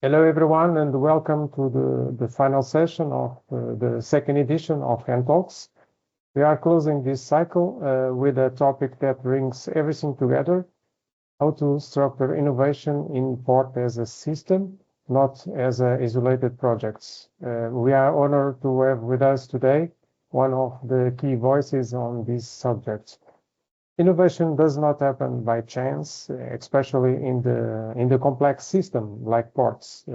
Hello, everyone, and welcome to the final session of the second edition of NTalks. We are closing this cycle with a topic that brings everything together, how to structure innovation in port as a system, not as isolated projects. We are honored to have with us today one of the key voices on this subject. Innovation does not happen by chance, especially in the complex system like ports.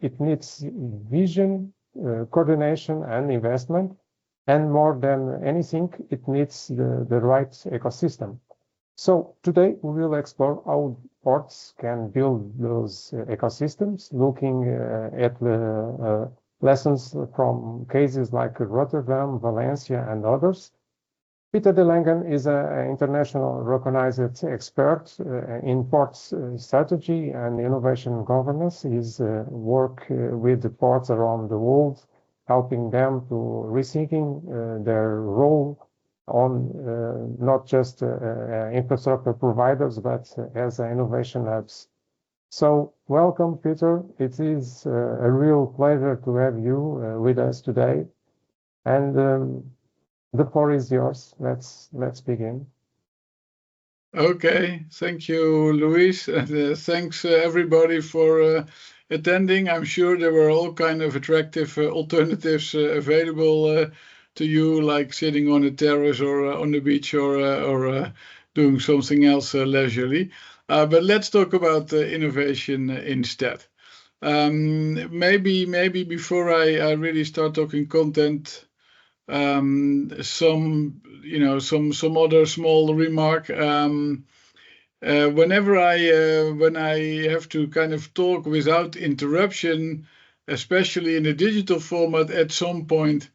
It needs vision, coordination, and investment. And more than anything, it needs the right ecosystem. So today we will explore how ports can build those ecosystems, looking at the lessons from cases like Rotterdam, Valencia, and others. Peter de Langen is an international recognized expert in ports strategy and innovation governance. His work with the ports around the world, helping them to rethinking their role on not just infrastructure providers, but as innovation hubs. So welcome, Peter. It is a real pleasure to have you with us today. And the floor is yours. Let's begin. Okay, thank you, Luis. And thanks everybody for attending. I'm sure there were all kind of attractive alternatives available to you, like sitting on a terrace or on the beach or doing something else leisurely. But let's talk about innovation instead. Maybe before I really start talking content, some other small remark. Whenever when I have to kind of talk without interruption, especially in a digital format, at some point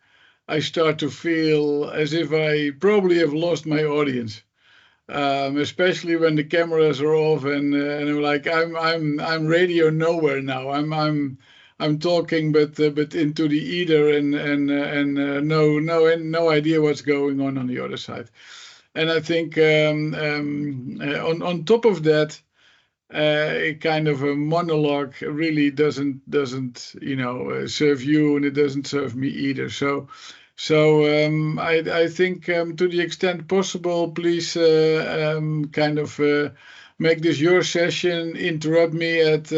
I start to feel as if I probably have lost my audience. Especially when the cameras are off and I'm like I'm radio nowhere now. I'm talking, but into the ether and no idea what's going on the other side. And I think on top of that, a kind of a monologue really doesn't serve you, and it doesn't serve me either. So I think to the extent possible, please kind of make this your session. Interrupt me at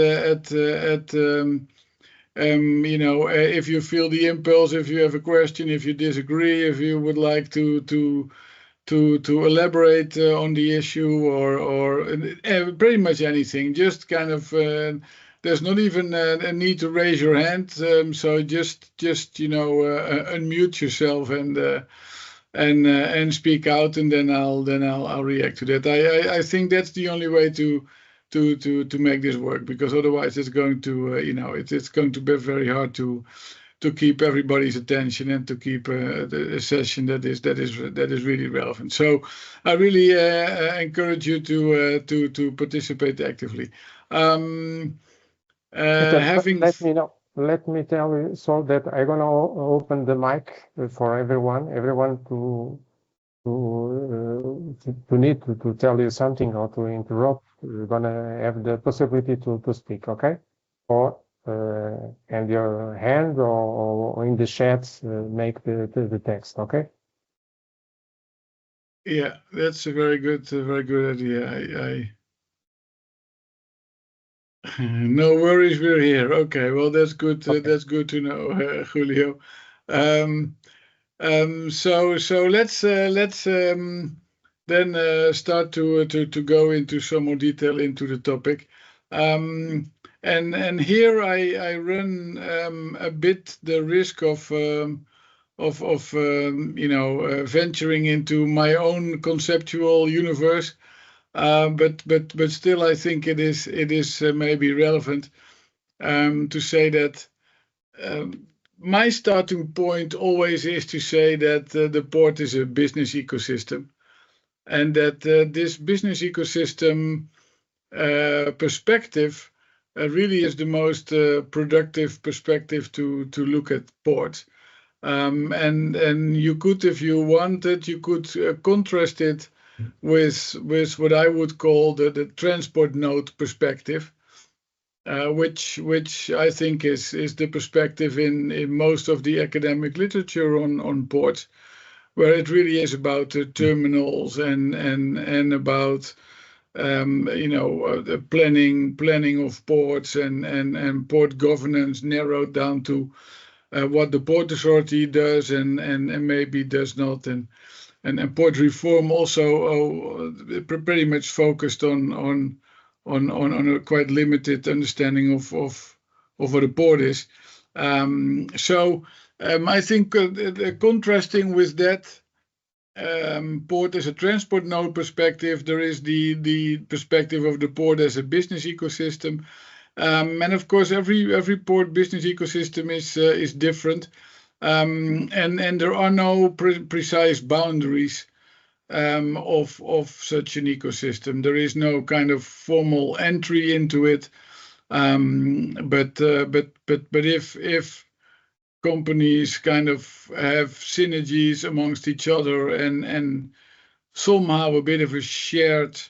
if you feel the impulse, if you have a question, if you disagree, if you would like to elaborate on the issue or pretty much anything. Just kind of there's not even a need to raise your hand. So just unmute yourself and speak out, and then I'll react to that. I think that's the only way to make this work, because otherwise it's going to it's going to be very hard to keep everybody's attention and to keep a session that is really relevant. So I really encourage you to participate actively. Let me tell you so that I'm gonna open the mic for everyone to need to tell you something or to interrupt. You're gonna have the possibility to speak, okay? Or and your hand or in the chat make the text, okay? Yeah, that's a very good idea. No worries, we're here. Okay, well that's good. Okay. That's good to know, Julio. So let's then start to go into some more detail into the topic. And here I run a bit the risk of venturing into my own conceptual universe. But still, I think it is maybe relevant to say that my starting point always is to say that the port is a business ecosystem, and that this business ecosystem perspective really is the most productive perspective to look at ports. And you could, if you wanted, you could contrast it with what I would call the transport node perspective. which I think is the perspective in most of the academic literature on ports, where it really is about the terminals and about the planning of ports and port governance narrowed down to what the Port Authority does and maybe does not, and port reform also pretty much focused on a quite limited understanding of what a port is. So I think contrasting with that port as a transport node perspective, there is the perspective of the port as a business ecosystem. And of course, every port business ecosystem is different, and there are no precise boundaries of such an ecosystem. There is no kind of formal entry into it, but if companies kind of have synergies amongst each other and somehow a bit of a shared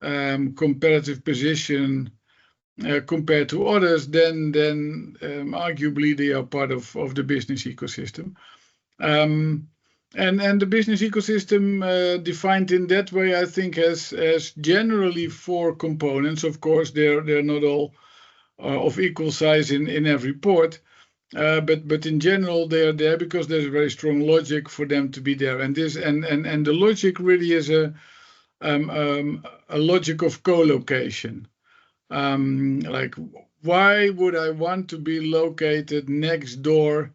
competitive position compared to others, then arguably they are part of the business ecosystem. And the business ecosystem defined in that way, I think, has generally 4 components. Of course, they're not all of equal size in every port, but in general they're there because there's a very strong logic for them to be there. And the logic really is a logic of co-location. Like, why would I want to be located next door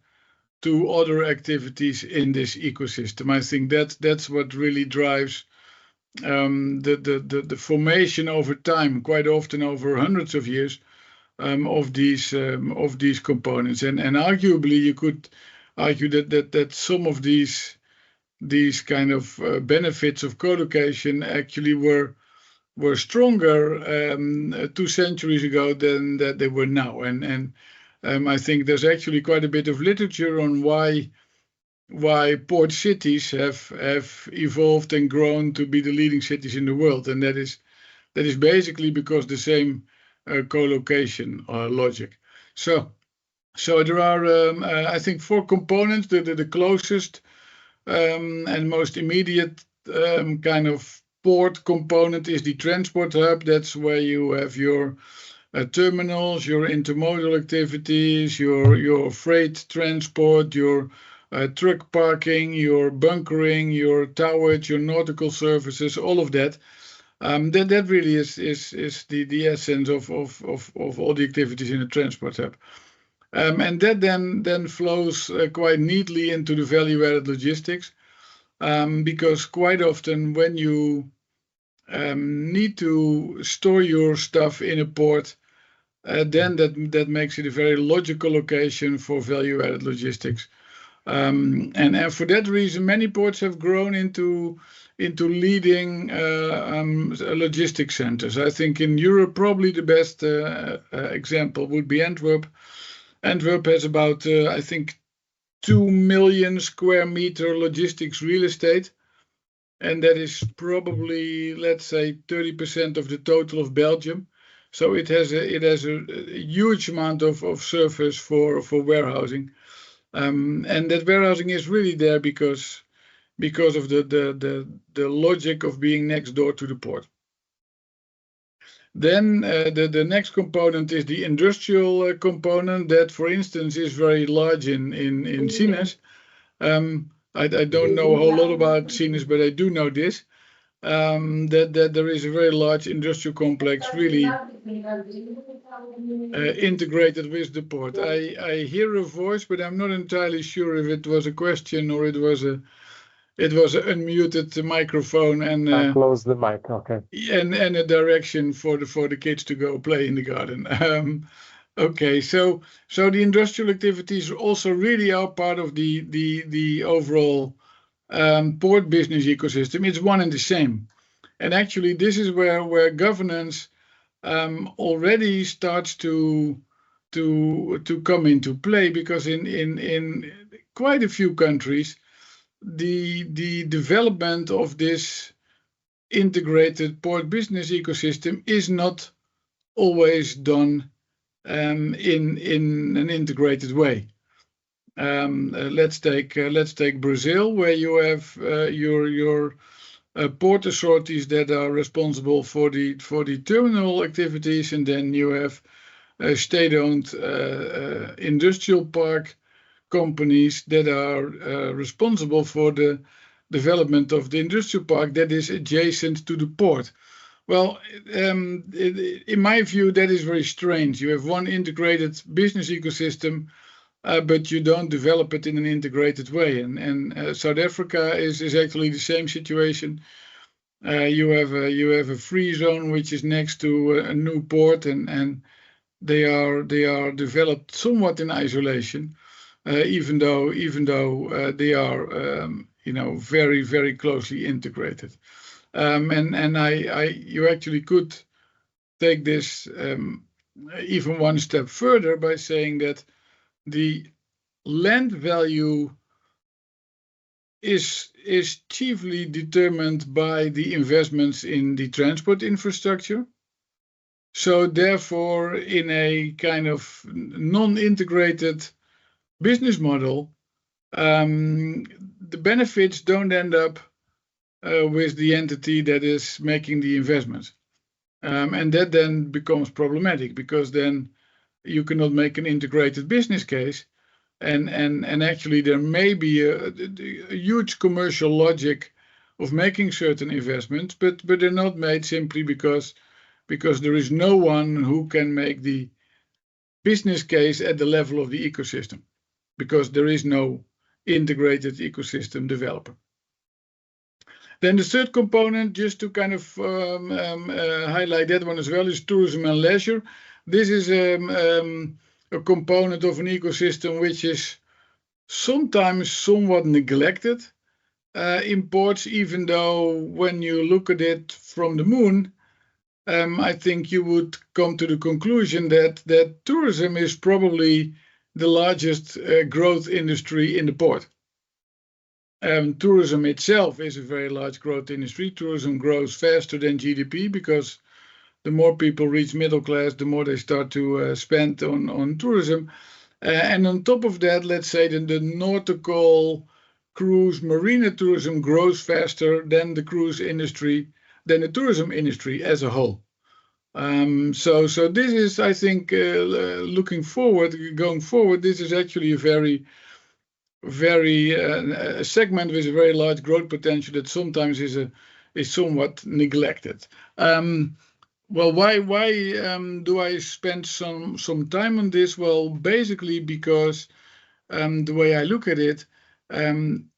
to other activities in this ecosystem? I think that's what really drives the formation over time, quite often over hundreds of years, of these components. And arguably you could argue that some of these kind of benefits of co-location actually were stronger 2 centuries ago than that they were now. And I think there's actually quite a bit of literature on why port cities have evolved and grown to be the leading cities in the world, and that is basically because the same co-location logic. So there are I think 4 components. The closest and most immediate kind of port component is the transport hub. That's where you have your terminals, your intermodal activities, your freight transport, your truck parking, your bunkering, your towage, your nautical services, all of that. That really is the essence of all the activities in the transport hub. And that then flows quite neatly into the value-added logistics, because quite often when you need to store your stuff in a port, then that makes it a very logical location for value-added logistics. And for that reason, many ports have grown into leading logistics centers. I think in Europe, probably the best example would be Antwerp. Antwerp has about, I think, 2 million square meter logistics real estate. And that is probably, let's say, 30% of the total of Belgium. So it has a huge amount of surface for warehousing. And that warehousing is really there because of the logic of being next door to the port. Then the next component is the industrial component that, for instance, is very large in Sines. I don't know a whole lot about Sines, but I do know this, that there is a very large industrial complex really integrated with the port. I hear a voice, but I'm not entirely sure if it was a question or it was an unmuted microphone and close the mic, okay. And a direction for the kids to go play in the garden. Okay, so the industrial activities also really are part of the overall port business ecosystem. It's one and the same, and actually this is where governance already starts to come into play, because in quite a few countries the development of this integrated port business ecosystem is not always done in an integrated way. Let's take Brazil, where you have your port authorities that are responsible for the terminal activities, and then you have state-owned industrial park companies that are responsible for the development of the industrial park that is adjacent to the port. Well, in my view, that is very strange. You have one integrated business ecosystem, but you don't develop it in an integrated way. And South Africa is actually the same situation. You have a free zone which is next to a new port, and they are developed somewhat in isolation, even though they are very, very closely integrated. You actually could take this even one step further by saying that the land value is chiefly determined by the investments in the transport infrastructure. So therefore, in a kind of non-integrated business model, the benefits don't end up with the entity that is making the investment. And that then becomes problematic, because then you cannot make an integrated business case. And actually there may be a huge commercial logic of making certain investments, but they're not made simply because there is no one who can make the business case at the level of the ecosystem, because there is no integrated ecosystem developer. Then the third component, just to kind of highlight that one as well, is tourism and leisure. This is a component of an ecosystem which is sometimes somewhat neglected in ports, even though when you look at it from the moon, I think you would come to the conclusion that tourism is probably the largest growth industry in the port. Tourism itself is a very large growth industry. Tourism grows faster than GDP, because the more people reach middle class, the more they start to spend on tourism. And on top of that, let's say that the nautical, cruise, marine tourism grows faster than the cruise industry, than the tourism industry as a whole. So this is, I think, going forward, this is actually a very a segment with a very large growth potential that sometimes is somewhat neglected. Well, why do I spend some time on this? Well, basically because the way I look at it,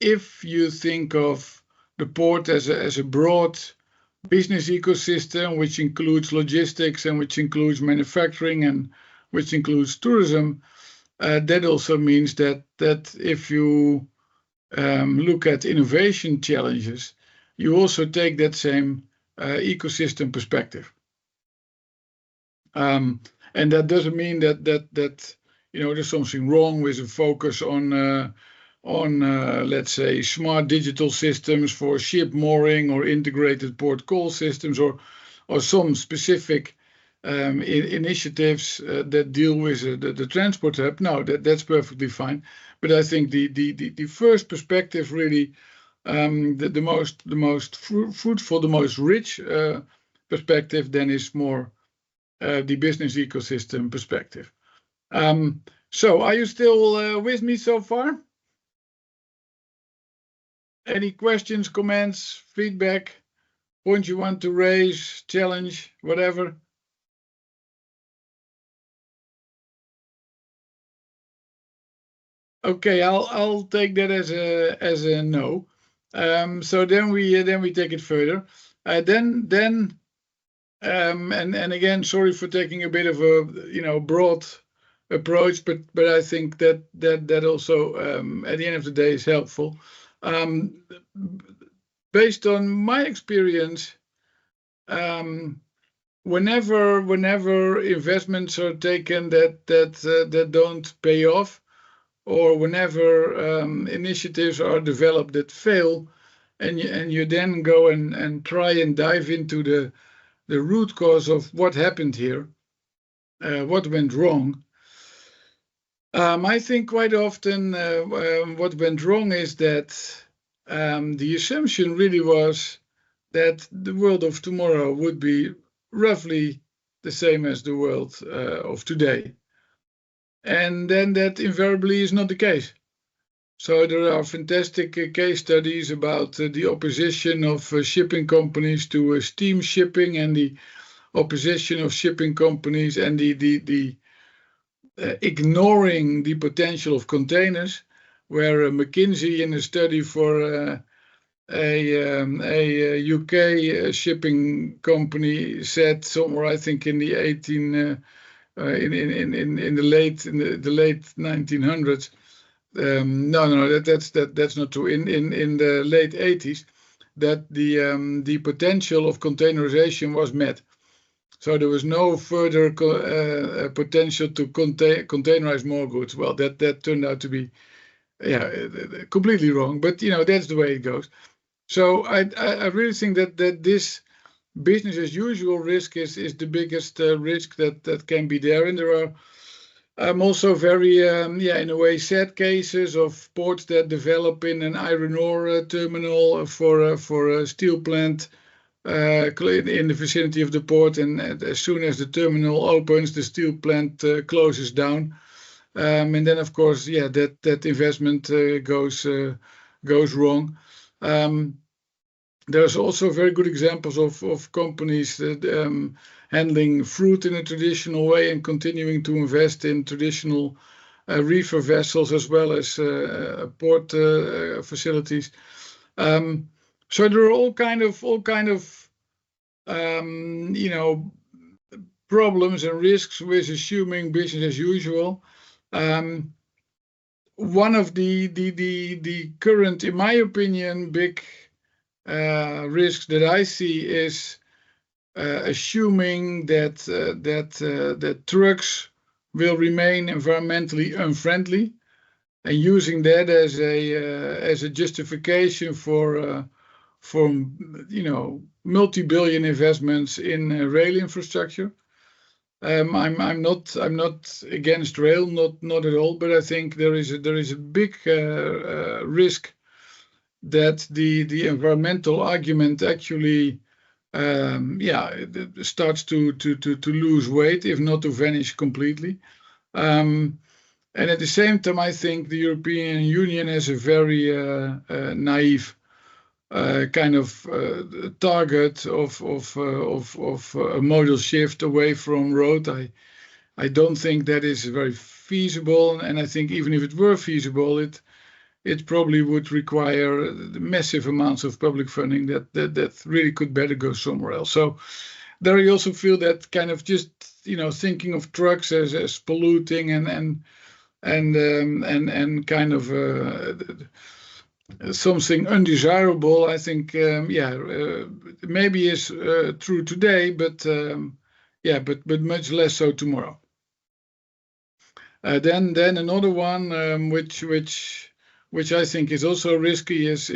if you think of the port as a broad business ecosystem, which includes logistics and which includes manufacturing and which includes tourism, that also means that if you look at innovation challenges, you also take that same ecosystem perspective. And that doesn't mean that there's something wrong with a focus on let's say smart digital systems for ship mooring or integrated port call systems or some specific initiatives that deal with the transport hub. No, that's perfectly fine. But I think the first perspective really, the most fruitful, the most rich perspective then is more the business ecosystem perspective. So are you still with me so far? Any questions, comments, feedback, points you want to raise, challenge, whatever? Okay, I'll take that as a no. So then we take it further. And again, sorry for taking a bit of a broad approach, but I think that also at the end of the day is helpful. Based on my experience, whenever investments are taken that don't pay off, or whenever initiatives are developed that fail, and you then go and try and dive into the root cause of what happened here, what went wrong. I think quite often what went wrong is that the assumption really was that the world of tomorrow would be roughly the same as the world of today. And then that invariably is not the case. So there are fantastic case studies about the opposition of shipping companies to steam shipping, and the opposition of shipping companies and the ignoring the potential of containers, where McKinsey in a study for a UK shipping company said somewhere, I think in the in the late 1900s. That's not true. In the late 80s, that the potential of containerization was met. So there was no further potential to containerize more goods. Well, that turned out to be completely wrong. But that's the way it goes. So I really think that this business as usual risk is the biggest risk that can be there. And there are also very in a way sad cases of ports that develop in an iron ore terminal for a steel plant in the vicinity of the port, and as soon as the terminal opens, the steel plant closes down, and then of course that investment goes wrong. There's also very good examples of companies that handling fruit in a traditional way and continuing to invest in traditional reefer vessels as well as port facilities. So there are all kind of problems and risks with assuming business as usual. One of the current, in my opinion, big risks that I see is assuming that trucks will remain environmentally unfriendly, and using that as a justification for multi-billion investments in rail infrastructure. I'm not against rail, not at all, but I think there is a big risk that the environmental argument actually starts to lose weight, if not to vanish completely. And at the same time, I think the European Union has a very naive kind of target of a modal shift away from road. I don't think that is very feasible, and I think even if it were feasible, it probably would require massive amounts of public funding that really could better go somewhere else. So there I also feel that kind of just thinking of trucks as polluting and kind of something undesirable, I think maybe is true today, but much less so tomorrow. Then another one which I think is also risky is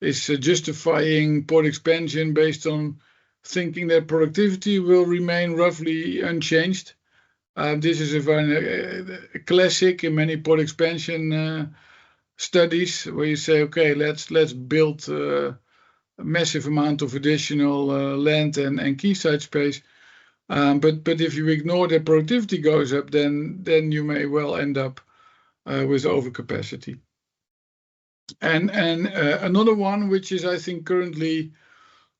justifying port expansion based on thinking that productivity will remain roughly unchanged. This is a classic in many port expansion studies, where you say, okay, let's build a massive amount of additional land and quayside space. But if you ignore that productivity goes up, then you may well end up with overcapacity. And another one, which is I think currently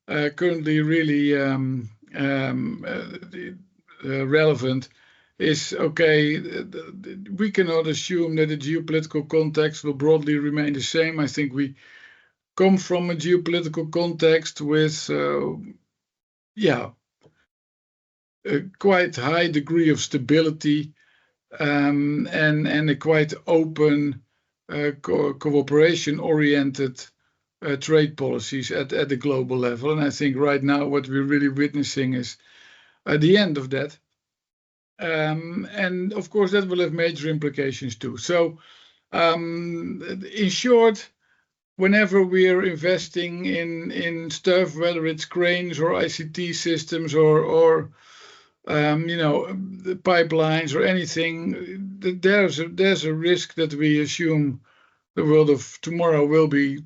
really relevant, is we cannot assume that the geopolitical context will broadly remain the same. I think we come from a geopolitical context with a quite high degree of stability and a quite open cooperation-oriented trade policies at the global level. And I think right now what we're really witnessing is the end of that. And of course, that will have major implications too. So, in short, whenever we are investing in stuff, whether it's cranes or ICT systems or the pipelines or anything. There's a risk that we assume the world of tomorrow will be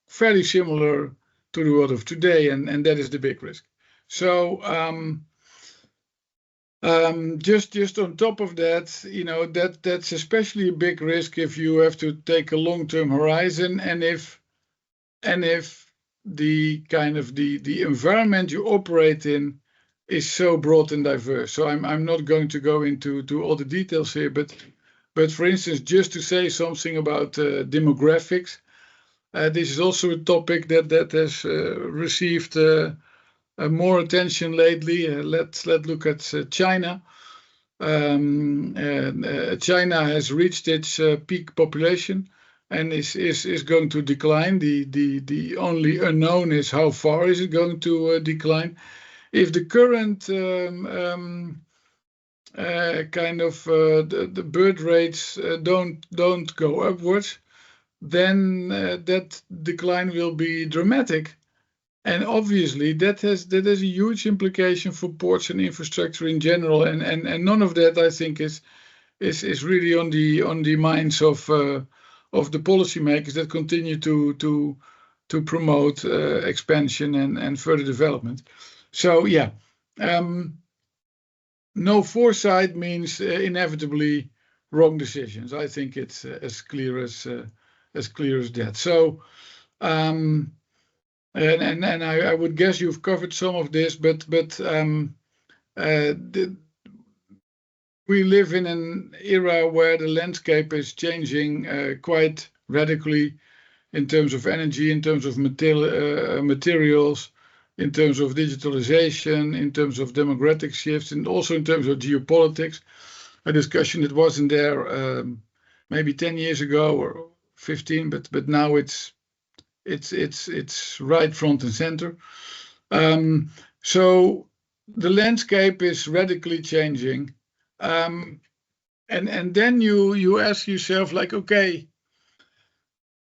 fairly similar to the world of today, and that is the big risk. So just on top of that, that's especially a big risk if you have to take a long-term horizon, and if the kind of the environment you operate in is so broad and diverse. So I'm not going to go into all the details here, but for instance, just to say something about demographics, this is also a topic that has received more attention lately. Let's look at China. China has reached its peak population and is going to decline. The only unknown is how far is it going to decline. If the current the birth rates don't go upwards, then that decline will be dramatic. And obviously that has a huge implication for ports and infrastructure in general, and none of that I think is really on the minds of the policymakers that continue to promote expansion and further development. So yeah, no foresight means inevitably wrong decisions. I think it's as clear as that. So. And I would guess you've covered some of this, but we live in an era where the landscape is changing quite radically in terms of energy, in terms of materials, in terms of digitalization, in terms of demographic shifts, and also in terms of geopolitics. A discussion that wasn't there maybe 10 years ago or 15, but now it's right front and center. So the landscape is radically changing, and then you ask yourself, like, okay,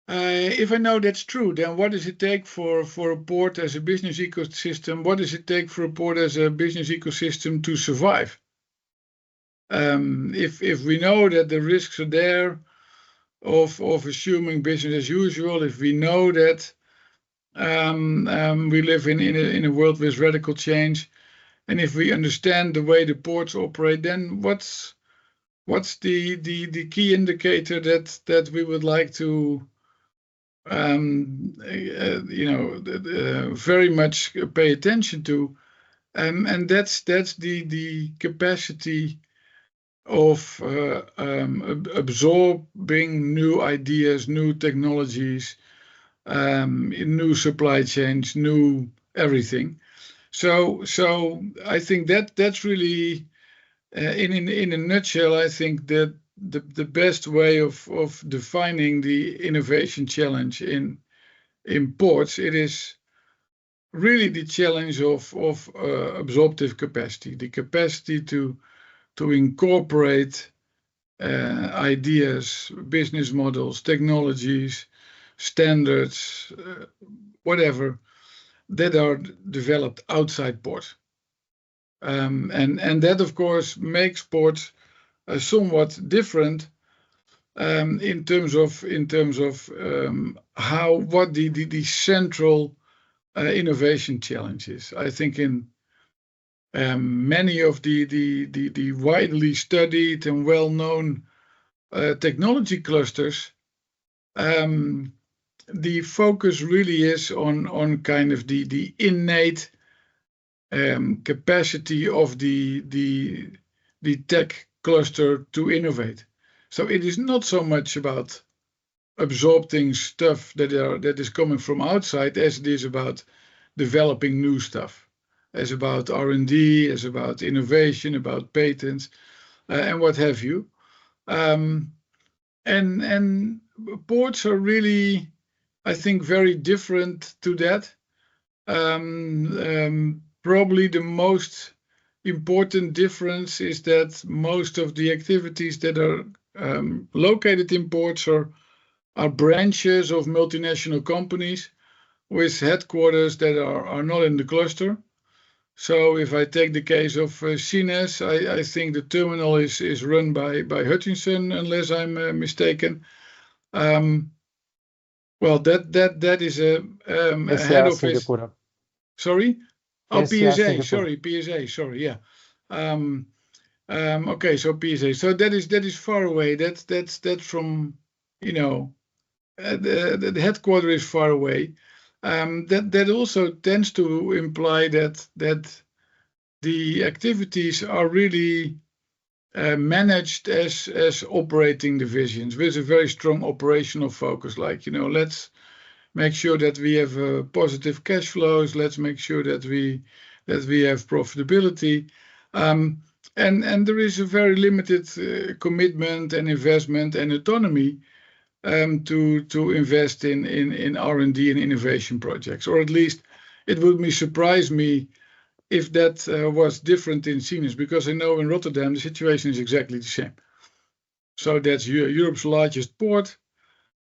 if I know that's true, then what does it take for a port as a business ecosystem? What does it take for a port as a business ecosystem to survive? If we know that the risks are there of assuming business as usual, if we know that we live in a world with radical change, and if we understand the way the ports operate, then what's the key indicator that we would like to very much pay attention to, and that's the capacity of absorbing new ideas, new technologies, new supply chains, new everything. So I think that's really, in a nutshell, I think that the best way of defining the innovation challenge in ports, it is really the challenge of absorptive capacity, the capacity to incorporate ideas, business models, technologies, standards, whatever, that are developed outside ports. And that, of course, makes ports somewhat different in terms of what the central innovation challenge is. I think in many of the widely studied and well-known technology clusters, the focus really is on kind of the innate capacity of the tech cluster to innovate. So it is not so much about absorbing stuff that is coming from outside as it is about developing new stuff, as about R&D, as about innovation, about patents, and what have you. And ports are really, I think, very different to that. Probably the most important difference is that most of the activities that are located in ports are branches of multinational companies with headquarters that are not in the cluster. So if I take the case of Sines, I think the terminal is run by Hutchinson, unless I'm mistaken. Well, that is a head PSA office. Singapore. Sorry? Oh, PSA PSA. Singapore. Sorry, PSA. Sorry, yeah. Okay, so PSA. So that is far away. That's from, you know, the headquarters is far away. That also tends to imply that the activities are really managed as operating divisions with a very strong operational focus. Like, let's make sure that we have positive cash flows. Let's make sure that we have profitability. And there is a very limited commitment and investment and autonomy to invest in R&D and innovation projects, or at least it would surprise me if that was different in Sines, because I know in Rotterdam the situation is exactly the same. So that's Europe's largest port,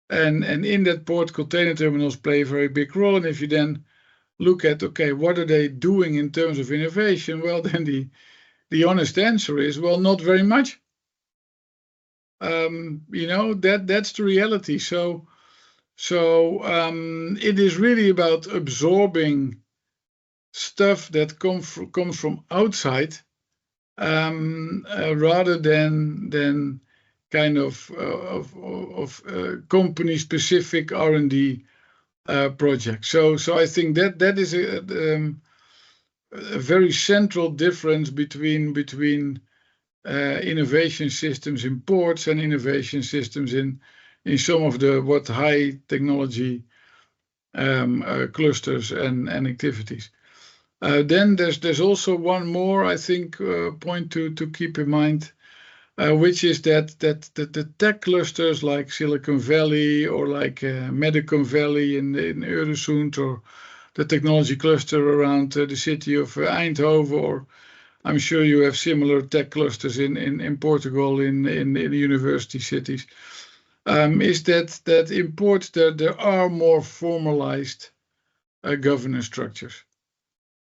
and in that port, container terminals play a very big role. And if you then look at, okay, what are they doing in terms of innovation? Well, then the honest answer is, well, not very much. That's the reality. So it is really about absorbing stuff that comes from outside, rather than kind of company specific R&D projects. So I think that is a very central difference between innovation systems in ports and innovation systems in some of the high technology clusters and activities. Then there's also one more, I think, point to keep in mind, which is that the tech clusters like Silicon Valley or like Medicon Valley in Öresund, or the technology cluster around the city of Eindhoven, or I'm sure you have similar tech clusters in Portugal in the university cities, is that in ports there are more formalized governance structures.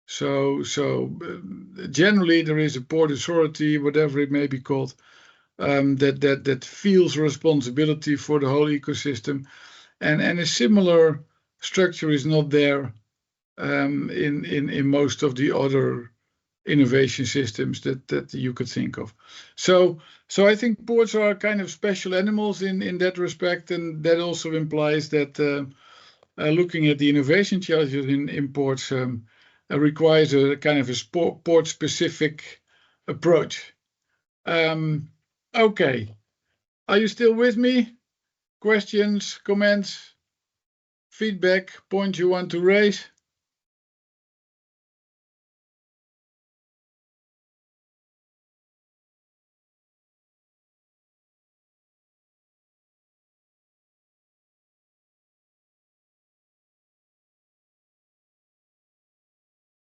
So generally there is a port authority, whatever it may be called, that feels responsibility for the whole ecosystem, and a similar structure is not there in most of the other innovation systems that you could think of. So I think ports are kind of special animals in that respect, and that also implies that looking at the innovation challenges in ports requires a kind of a port-specific approach. Okay, are you still with me? Questions, comments, feedback, points you want to raise?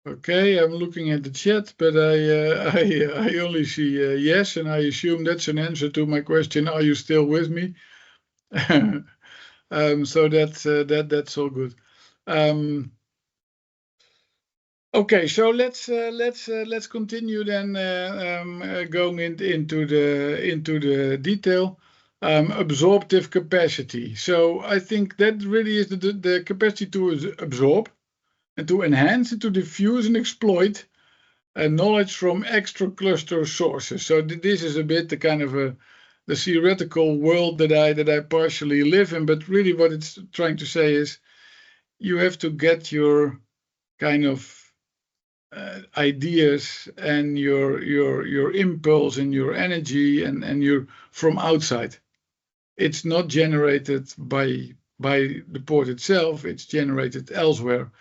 Okay, I'm looking at the chat, but I only see yes, and I assume that's an answer to my question. Are you still with me? So that's all good. Okay, so let's continue then, going into the detail. Absorptive capacity. So I think that really is the capacity to absorb and to enhance and to diffuse and exploit knowledge from extra cluster sources. So this is a bit the kind of the theoretical world that I partially live in, but really what it's trying to say is you have to get your kind of ideas and your impulse and your energy and your from outside. It's not generated by the port itself, it's generated elsewhere.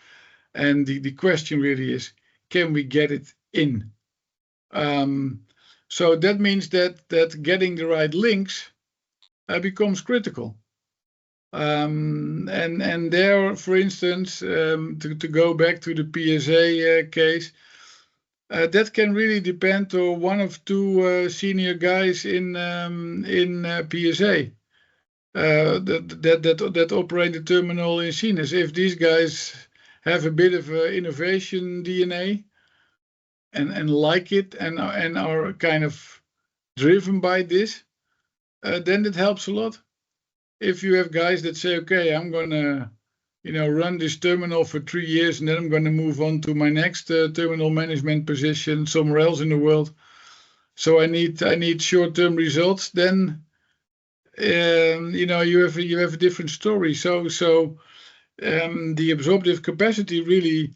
And the question really is, can we get it in? So that means that getting the right links becomes critical. And there, for instance, to go back to the PSA case, that can really depend on one of two senior guys in PSA that operate the terminal in Sines. If these guys have a bit of innovation DNA, and like it and are kind of driven by this, then it helps a lot. If you have guys that say, okay, I'm gonna run this terminal for 3 years and then I'm gonna move on to my next terminal management position somewhere else in the world, so I need short-term results, then you have a different story. So the absorptive capacity really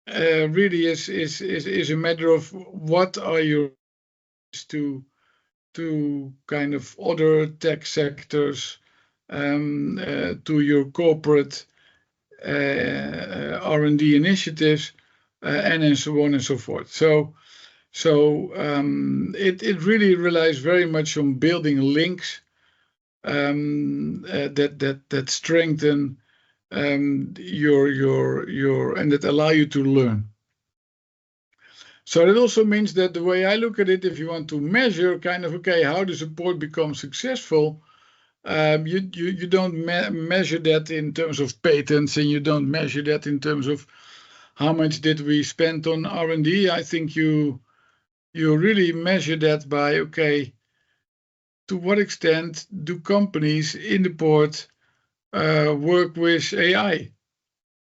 is a matter of what are your to kind of other tech sectors, to your corporate R&D initiatives, and so on and so forth. So it really relies very much on building links that strengthen your and that allow you to learn. So that also means that the way I look at it, if you want to measure kind of, okay, how does support become successful, you don't measure that in terms of patents, and you don't measure that in terms of how much did we spend on R&D. I think you really measure that by, okay, to what extent do companies in the port work with AI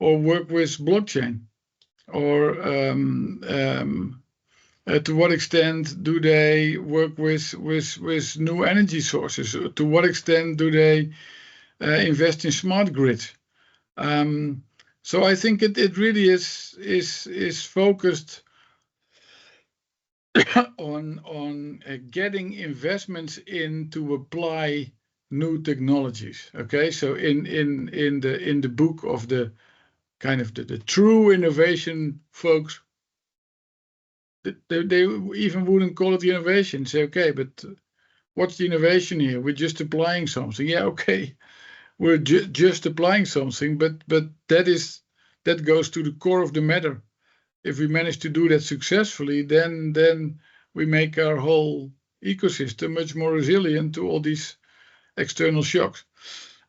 or work with blockchain, or to what extent do they work with new energy sources? To what extent do they invest in smart grids? So I think it really is focused on getting investments in to apply new technologies. Okay, so in the book of the kind of the true innovation folks, they even wouldn't call it the innovation. Say, okay, but what's the innovation here? We're just applying something. Yeah, okay, we're just applying something, but that goes to the core of the matter. If we manage to do that successfully, then we make our whole ecosystem much more resilient to all these external shocks.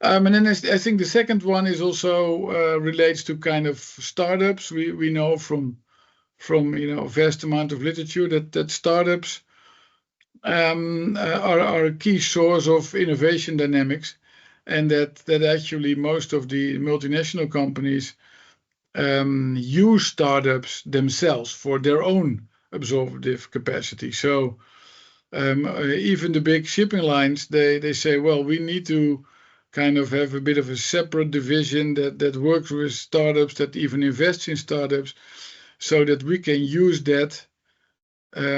And then I think the second one is also relates to kind of startups. We know from vast amount of literature that startups are a key source of innovation dynamics, and that actually most of the multinational companies use startups themselves for their own absorptive capacity. So even the big shipping lines, they say, well, we need to kind of have a bit of a separate division that works with startups, that even invests in startups, so that we can use that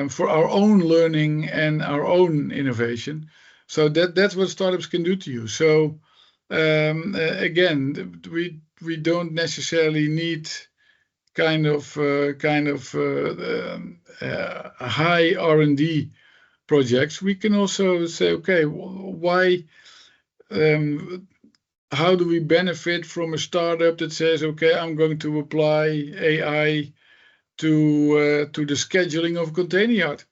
for our own learning and our own innovation. So that's what startups can do to you. So again, we don't necessarily need kind of high R&D projects. We can also say, okay, why? How do we benefit from a startup that says, okay, I'm going to apply AI to the scheduling of a container yard?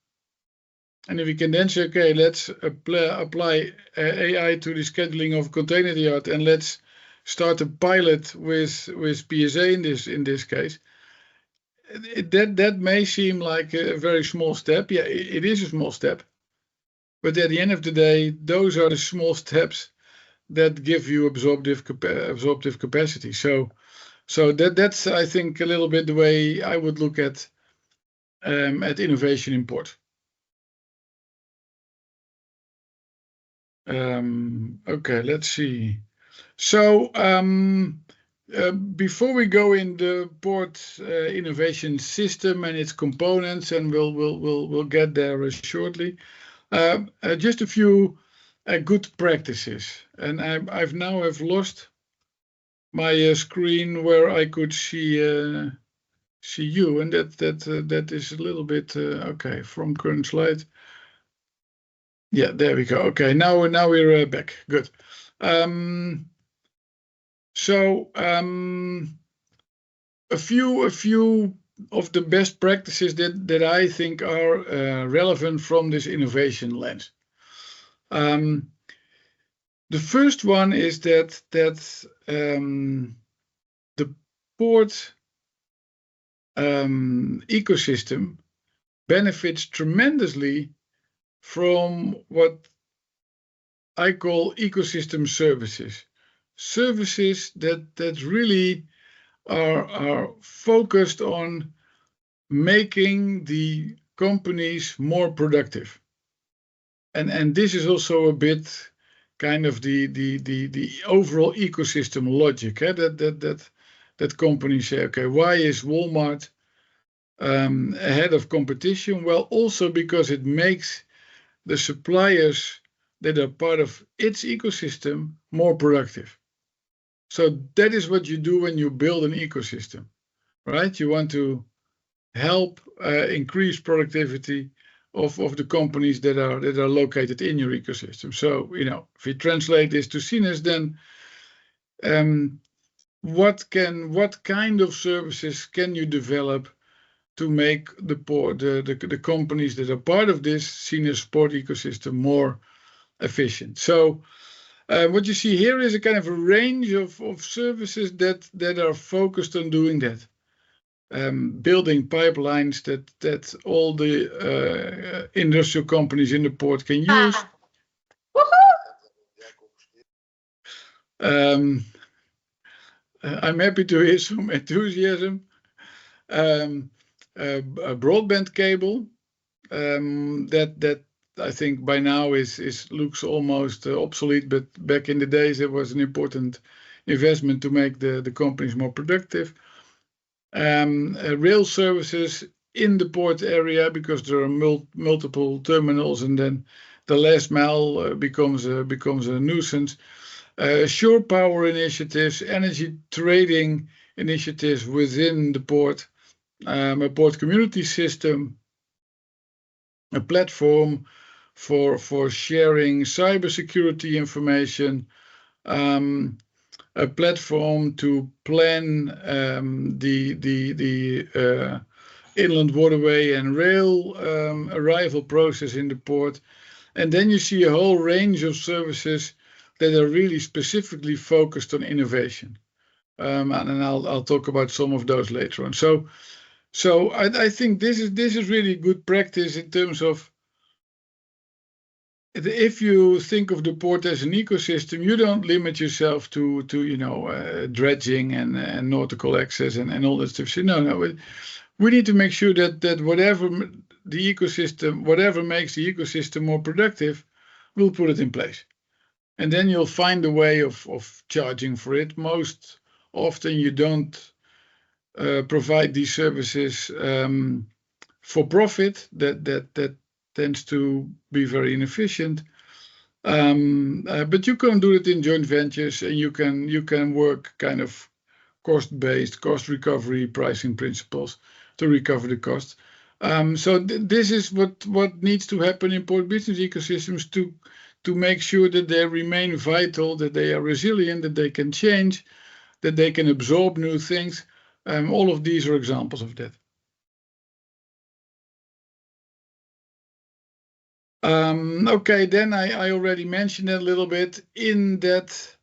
And if we can then say, okay, let's apply AI to the scheduling of a container yard, and let's start a pilot with PSA in this case. That may seem like a very small step. Yeah, it is a small step. But at the end of the day, those are the small steps that give you absorptive capacity. So that's, I think, a little bit the way I would look at innovation in port. Okay, let's see. So before we go in the port innovation system and its components, and we'll get there shortly. Just a few good practices, and I've now lost my screen where I could see you, and that is a little bit okay from current slide. Yeah, there we go. Okay, now we're back. Good. So a few of the best practices that I think are relevant from this innovation lens. The first one is that the port ecosystem benefits tremendously from what I call ecosystem services. Services that really are focused on making the companies more productive. And this is also a bit kind of the overall ecosystem logic, that companies say, okay, why is Walmart ahead of competition? Well, also because it makes the suppliers that are part of its ecosystem more productive. So that is what you do when you build an ecosystem, right? You want to help increase productivity of the companies that are located in your ecosystem. So, if we translate this to Sinus, then what kind of services can you develop to make the companies that are part of this senior sport ecosystem more efficient? So what you see here is a kind of a range of services that are focused on doing that. Building pipelines that all the industrial companies in the port can use. I'm happy to hear some enthusiasm. A broadband cable that I think by now looks almost obsolete, but back in the days it was an important investment to make the companies more productive. Rail services in the port area, because there are multiple terminals, and then the last mile becomes a nuisance. Shore power initiatives, energy trading initiatives within the port, a port community system, a platform for sharing cybersecurity information, a platform to plan the inland waterway and rail arrival process in the port. And then you see a whole range of services that are really specifically focused on innovation. And I'll talk about some of those later on. So I think this is really good practice in terms of, if you think of the port as an ecosystem, you don't limit yourself to dredging and nautical access and all that stuff. So no, we need to make sure that whatever makes the ecosystem more productive, we'll put it in place. And then you'll find a way of charging for it. Most often you don't provide these services for profit. That tends to be very inefficient. But you can do it in joint ventures, and you can work kind of cost-based, cost recovery pricing principles to recover the cost. So this is what needs to happen in port business ecosystems to make sure that they remain vital, that they are resilient, that they can change, that they can absorb new things. All of these are examples of that. Okay, then I already mentioned that a little bit. In that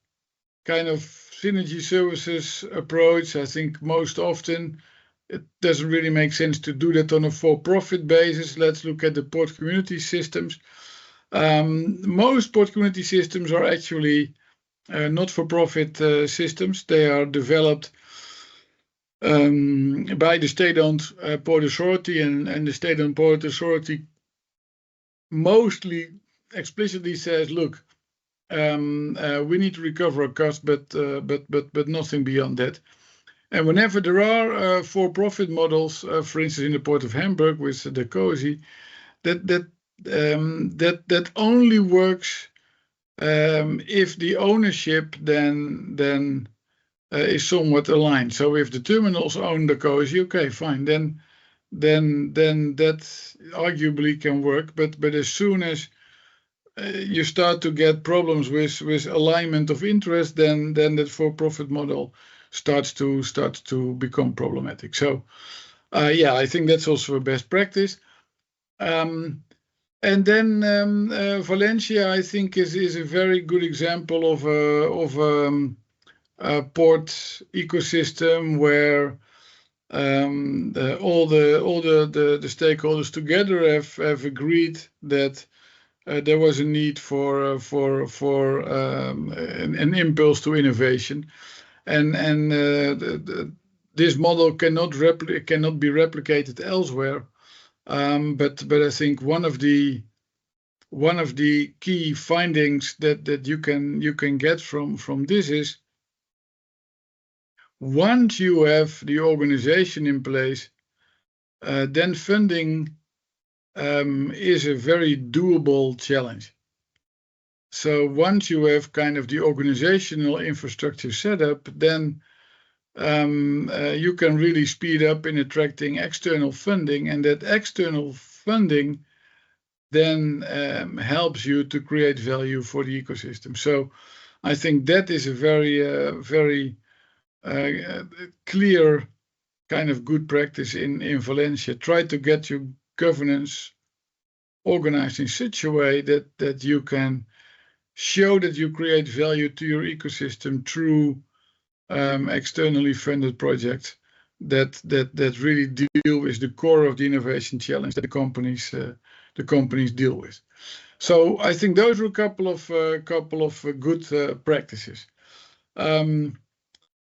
kind of synergy services approach, I think most often it doesn't really make sense to do that on a for-profit basis. Let's look at the port community systems. Most port community systems are actually not-for-profit systems. They are developed by the state-owned Port Authority, and the state-owned Port Authority mostly explicitly says, look, we need to recover our costs, but nothing beyond that. And whenever there are for-profit models, for instance, in the Port of Hamburg with the COSI, that only works if the ownership then is somewhat aligned. So if the terminals own the COSI, okay, fine, then that arguably can work. But as soon as you start to get problems with alignment of interest, then that for-profit model starts to become problematic. So I think that's also a best practice. And then Valencia, I think, is a very good example of a port ecosystem where all the stakeholders together have agreed that there was a need for an impulse to innovation, and this model cannot be replicated elsewhere. But I think one of the key findings that you can get from this is, once you have the organization in place, then funding is a very doable challenge. So once you have kind of the organizational infrastructure set up, then you can really speed up in attracting external funding, and that external funding then helps you to create value for the ecosystem. So I think that is a very clear kind of good practice in Valencia. Try to get your governance organized in such a way that you can show that you create value to your ecosystem through externally funded projects that really deal with the core of the innovation challenge that the companies deal with. So I think those were a couple of good practices.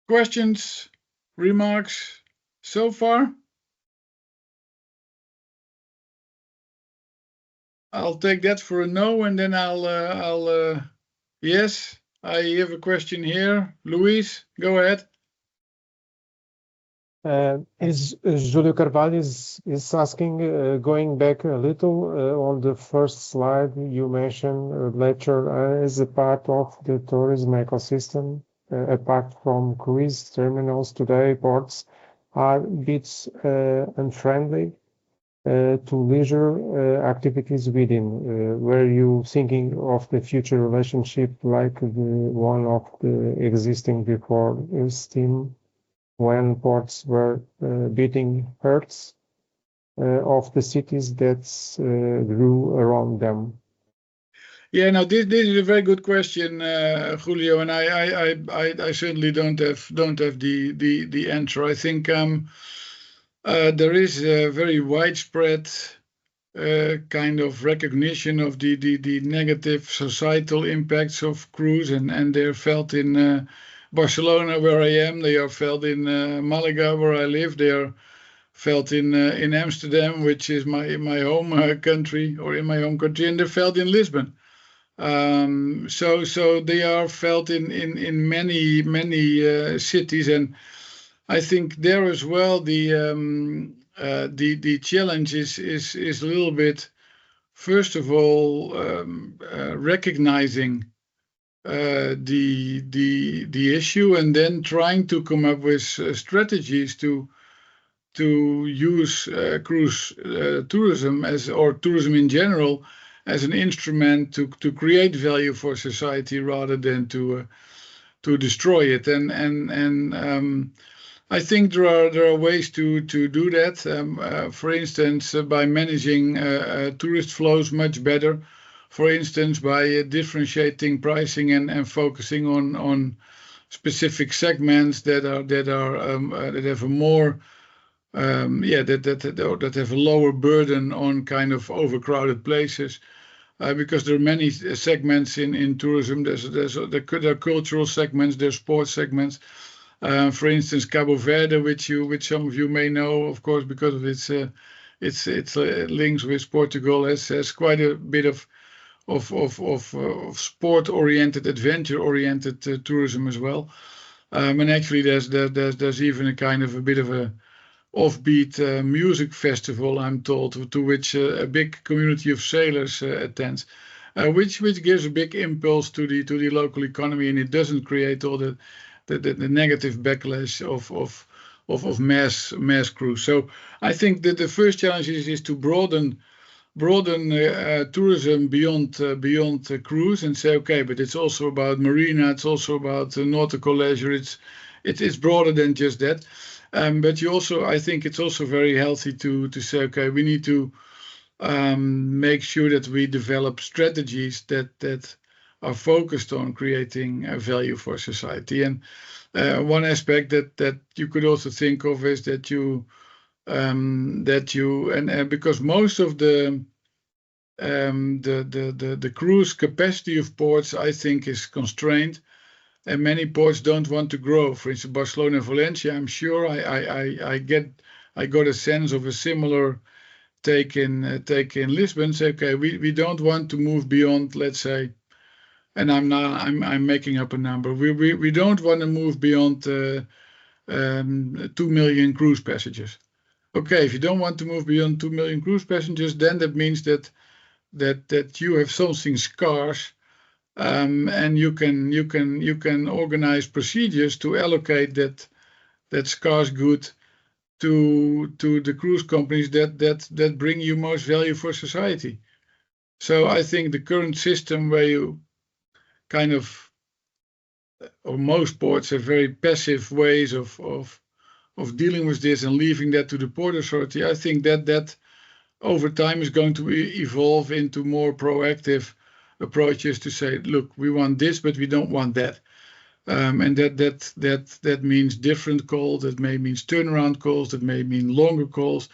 Questions, remarks so far? I'll take that for a no, and then I'll yes. I have a question here. Luis, go ahead. Julio Carvalho is asking, going back a little on the first slide, you mentioned leisure as a part of the tourism ecosystem, apart from cruise terminals today, ports are a bit unfriendly to leisure activities within. Were you thinking of the future relationship like the one of the existing before steam, when ports were beating hearts of the cities that grew around them? Yeah, no, this is a very good question, Julio, and I certainly don't have the answer. I think there is a very widespread kind of recognition of the negative societal impacts of cruise, and they're felt in Barcelona, where I am. They are felt in Malaga, where I live. They are felt in Amsterdam, which is my home country, or in my home country, and they're felt in Lisbon. So they are felt in many cities, and I think there as well the challenge is a little bit, first of all, recognizing the issue, and then trying to come up with strategies to use cruise tourism or tourism in general as an instrument to create value for society rather than to destroy it. And I think there are ways to do that. For instance, by managing tourist flows much better. For instance, by differentiating pricing and focusing on specific segments that have a more that have a lower burden on kind of overcrowded places. Because there are many segments in tourism. There are cultural segments, there's sports segments. For instance, Cabo Verde, which some of you may know, of course, because of its links with Portugal, has quite a bit of sport-oriented, adventure-oriented tourism as well. And actually, there's even a kind of a bit of a offbeat music festival, I'm told, to which a big community of sailors attends, which gives a big impulse to the local economy, and it doesn't create all the negative backlash of mass cruise. So I think that the first challenge is to broaden tourism beyond cruise, and say, okay, but it's also about marina, it's also about nautical leisure, it's broader than just that. But I think it's also very healthy to say, okay, we need to make sure that we develop strategies that are focused on creating value for society. And one aspect that you could also think of is that because most of the cruise capacity of ports, I think, is constrained, and many ports don't want to grow. For instance, Barcelona and Valencia, I'm sure I got a sense of a similar take in Lisbon. Say, okay, we don't want to move beyond, let's say, and I'm making up a number. We don't want to move beyond 2 million cruise passengers. Okay, if you don't want to move beyond 2 million cruise passengers, then that means that you have something scarce, and you can organize procedures to allocate that scarce good to the cruise companies that bring you most value for society. So I think the current system where you kind of, or most ports have very passive ways of dealing with this and leaving that to the port authority. I think that over time is going to evolve into more proactive approaches to say, look, we want this, but we don't want that. And that means different calls. That may mean turnaround calls. That may mean longer calls.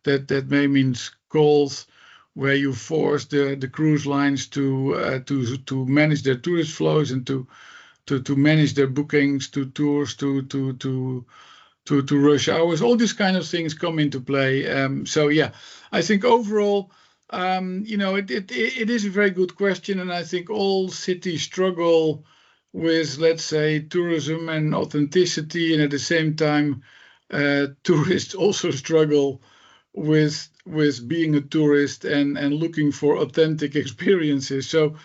That may mean calls where you force the cruise lines to manage their tourist flows and to manage their bookings, to tours, to rush hours. All these kind of things come into play. So yeah, I think overall, it is a very good question, and I think all cities struggle with, let's say, tourism and authenticity, and at the same time, tourists also struggle with being a tourist and looking for authentic experiences. So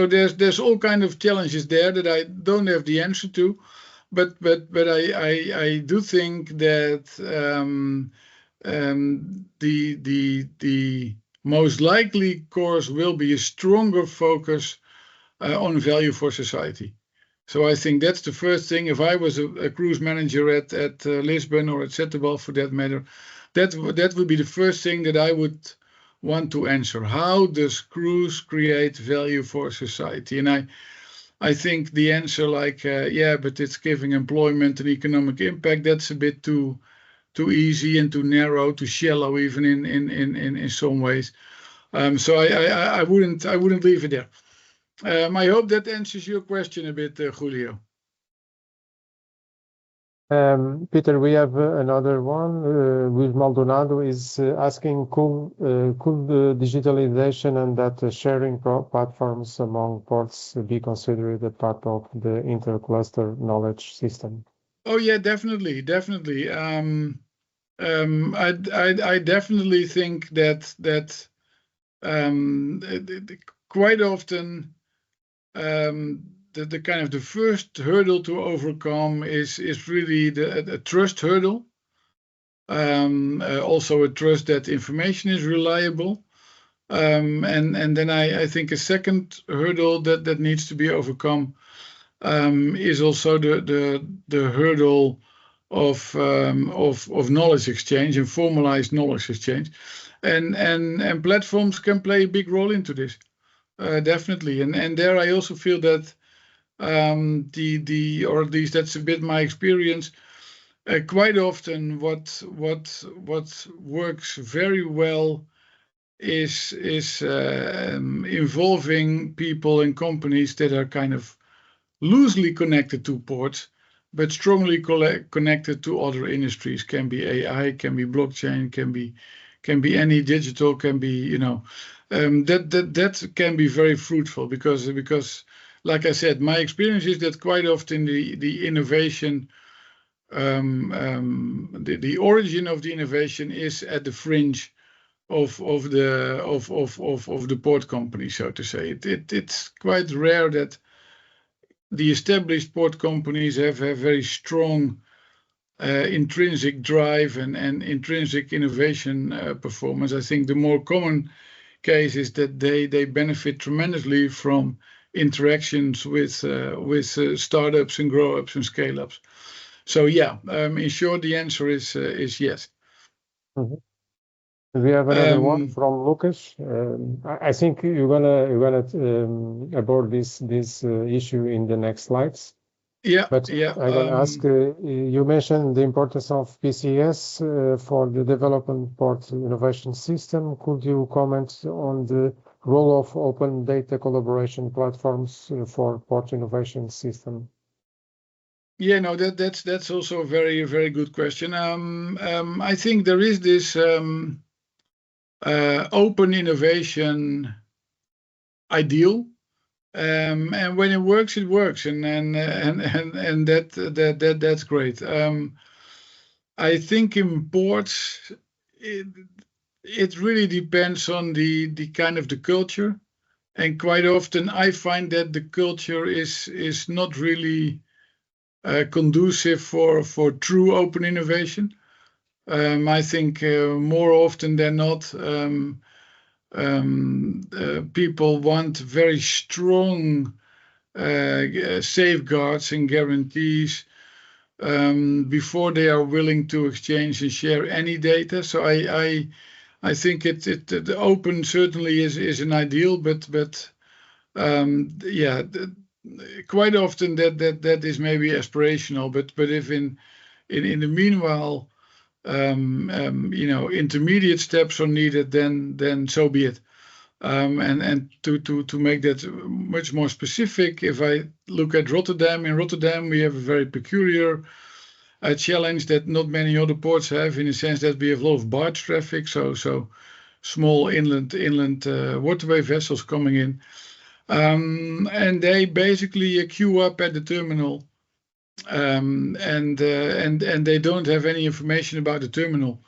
there's all kind of challenges there that I don't have the answer to, but I do think that the most likely course will be a stronger focus on value for society. So I think that's the first thing. If I was a cruise manager at Lisbon or at Setúbal, for that matter, that would be the first thing that I would want to answer. How does cruise create value for society? And I think the answer, like, but it's giving employment and economic impact, that's a bit too easy and too narrow, too shallow, even in some ways. So I wouldn't leave it there. I hope that answers your question a bit, Julio. Peter, we have another one. With Maldonado is asking, could digitalization and data sharing platforms among ports be considered a part of the intercluster knowledge system? Oh yeah, definitely. I definitely think that quite often the kind of the first hurdle to overcome is really a trust hurdle. Also a trust that information is reliable. And then I think a second hurdle that needs to be overcome is also the hurdle of knowledge exchange and formalized knowledge exchange. And platforms can play a big role into this. Definitely. And there I also feel that or at least that's a bit my experience. Quite often, what works very well is involving people and companies that are kind of loosely connected to ports, but strongly connected to other industries. Can be AI, can be blockchain, can be any digital, can be that can be very fruitful because. Like I said, my experience is that quite often the innovation, the origin of the innovation is at the fringe of the port company, so to say. It's quite rare that the established port companies have very strong intrinsic drive and intrinsic innovation performance. I think the more common case is that they benefit tremendously from interactions with startups and grow-ups and scale-ups. So yeah, in short, the answer is yes. Mm-hmm. We have another one from Lucas. I think you're gonna abort this issue in the next slides. Yeah, But yeah. I'm gonna ask. You mentioned the importance of PCS for the development port innovation system. Could you comment on the role of open data collaboration platforms for port innovation system? Yeah, no, that's also a very, very good question. I think there is this open innovation ideal, and when it works, and that's great. I think in ports, it really depends on the kind of the culture, and quite often I find that the culture is not really conducive for true open innovation. I think more often than not, people want very strong safeguards and guarantees before they are willing to exchange and share any data. So I think the open certainly is an ideal, but yeah, quite often that is maybe aspirational. But if in the meanwhile, intermediate steps are needed, then so be it. And to make that much more specific, if I look at Rotterdam, in Rotterdam we have a very peculiar challenge that not many other ports have, in the sense that we have a lot of barge traffic, so small inland waterway vessels coming in, and they basically queue up at the terminal, and they don't have any information about the terminal,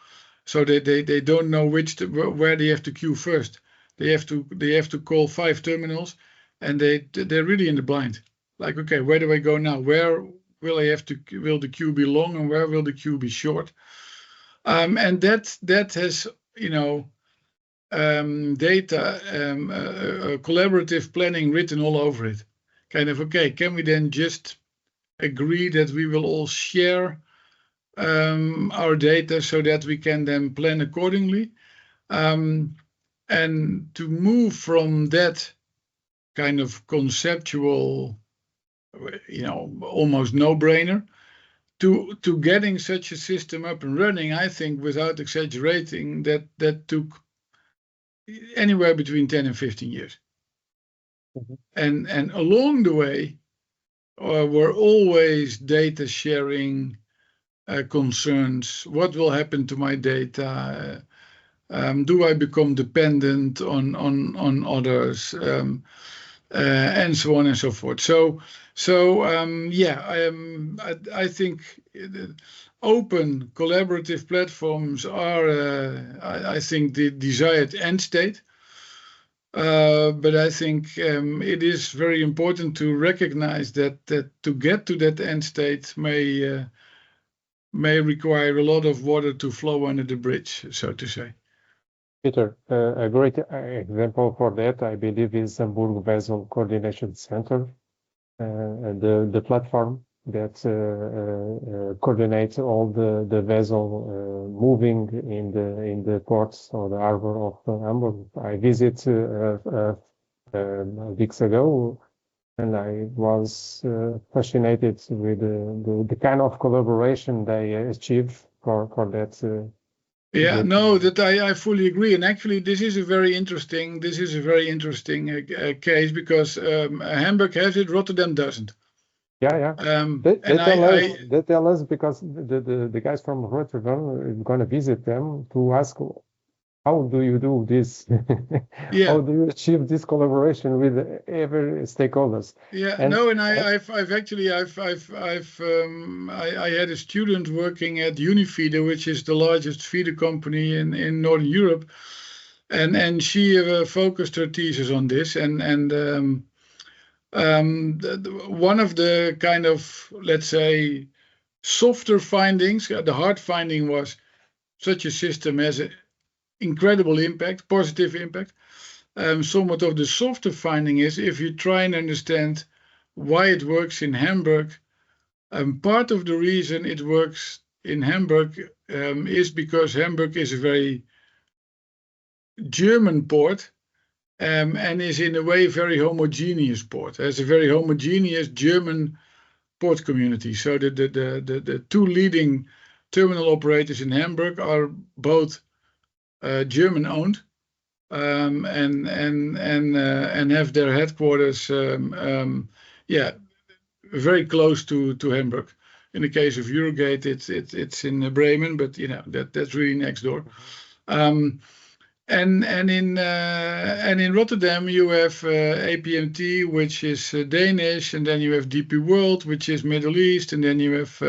so they don't know where they have to queue first. They have to call 5 terminals, and they're really in the blind. Like, okay, where do I go now? Where will will the queue be long, and where will the queue be short? And that has, data, collaborative planning written all over it. Kind of, okay, can we then just agree that we will all share our data so that we can then plan accordingly? And to move from that kind of conceptual, almost no-brainer, to getting such a system up and running, I think, without exaggerating, that took anywhere between 10 and 15 years. Mm-hmm. And along the way, were always data sharing concerns. What will happen to my data? Do I become dependent on others? And so on and so forth. So I think open collaborative platforms are, I think, the desired end state. But I think it is very important to recognize that to get to that end state may require a lot of water to flow under the bridge, so to say. Peter, a great example for that, I believe, is Hamburg Vessel Coordination Center, the platform that coordinates all the vessel moving in the ports or the harbor of Hamburg. I visited weeks ago, and I was fascinated with the kind of collaboration they achieve for that. Yeah, no, that I fully agree. And actually, this is a very interesting case, because Hamburg has it, Rotterdam doesn't. Yeah. They tell us because the guys from Rotterdam are going to visit them to ask, how do you do this? Yeah. How do you achieve this collaboration with every stakeholders? Yeah, and I've actually I had a student working at Unifeeder, which is the largest feeder company in Northern Europe, and she focused her thesis on this, and one of the kind of, let's say, softer findings, the hard finding was such a system has an incredible impact, positive impact. Somewhat of the softer finding is, if you try and understand why it works in Hamburg, part of the reason it works in Hamburg is because Hamburg is a very German port, and is in a way very homogeneous port. Has a very homogeneous German port community. So the two leading terminal operators in Hamburg are both German owned, and have their headquarters very close to Hamburg. In the case of Eurogate, it's in Bremen, but that's really next door. And in Rotterdam you have APMT, which is Danish, and then you have DP World, which is Middle East, and then you have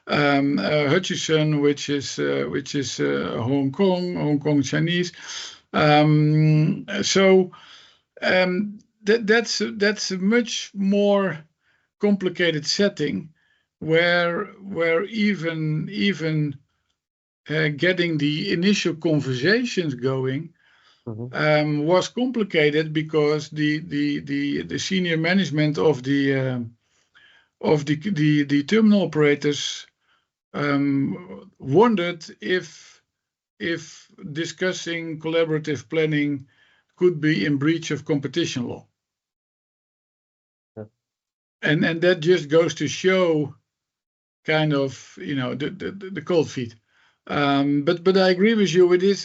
Hutchison, which is Hong Kong Chinese. That's a much more complicated setting where even getting the initial conversations going was complicated, because the senior management of the terminal operators wondered if discussing collaborative planning could be in breach of competition law. Yeah. And that just goes to show kind of the cold feet. But I agree with you. If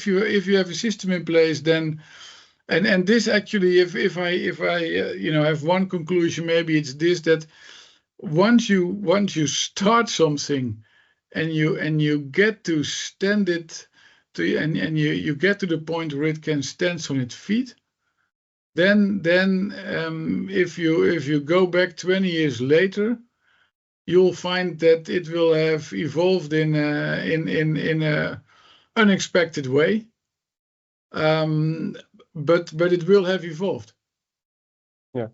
you have a system in place, then and this actually, if I have one conclusion, maybe it's this, that once you start something and you get to stand it to, and you get to the point where it can stand on its feet, then if you go back 20 years later, you'll find that it will have evolved in a unexpected way, but it will have evolved. Yeah.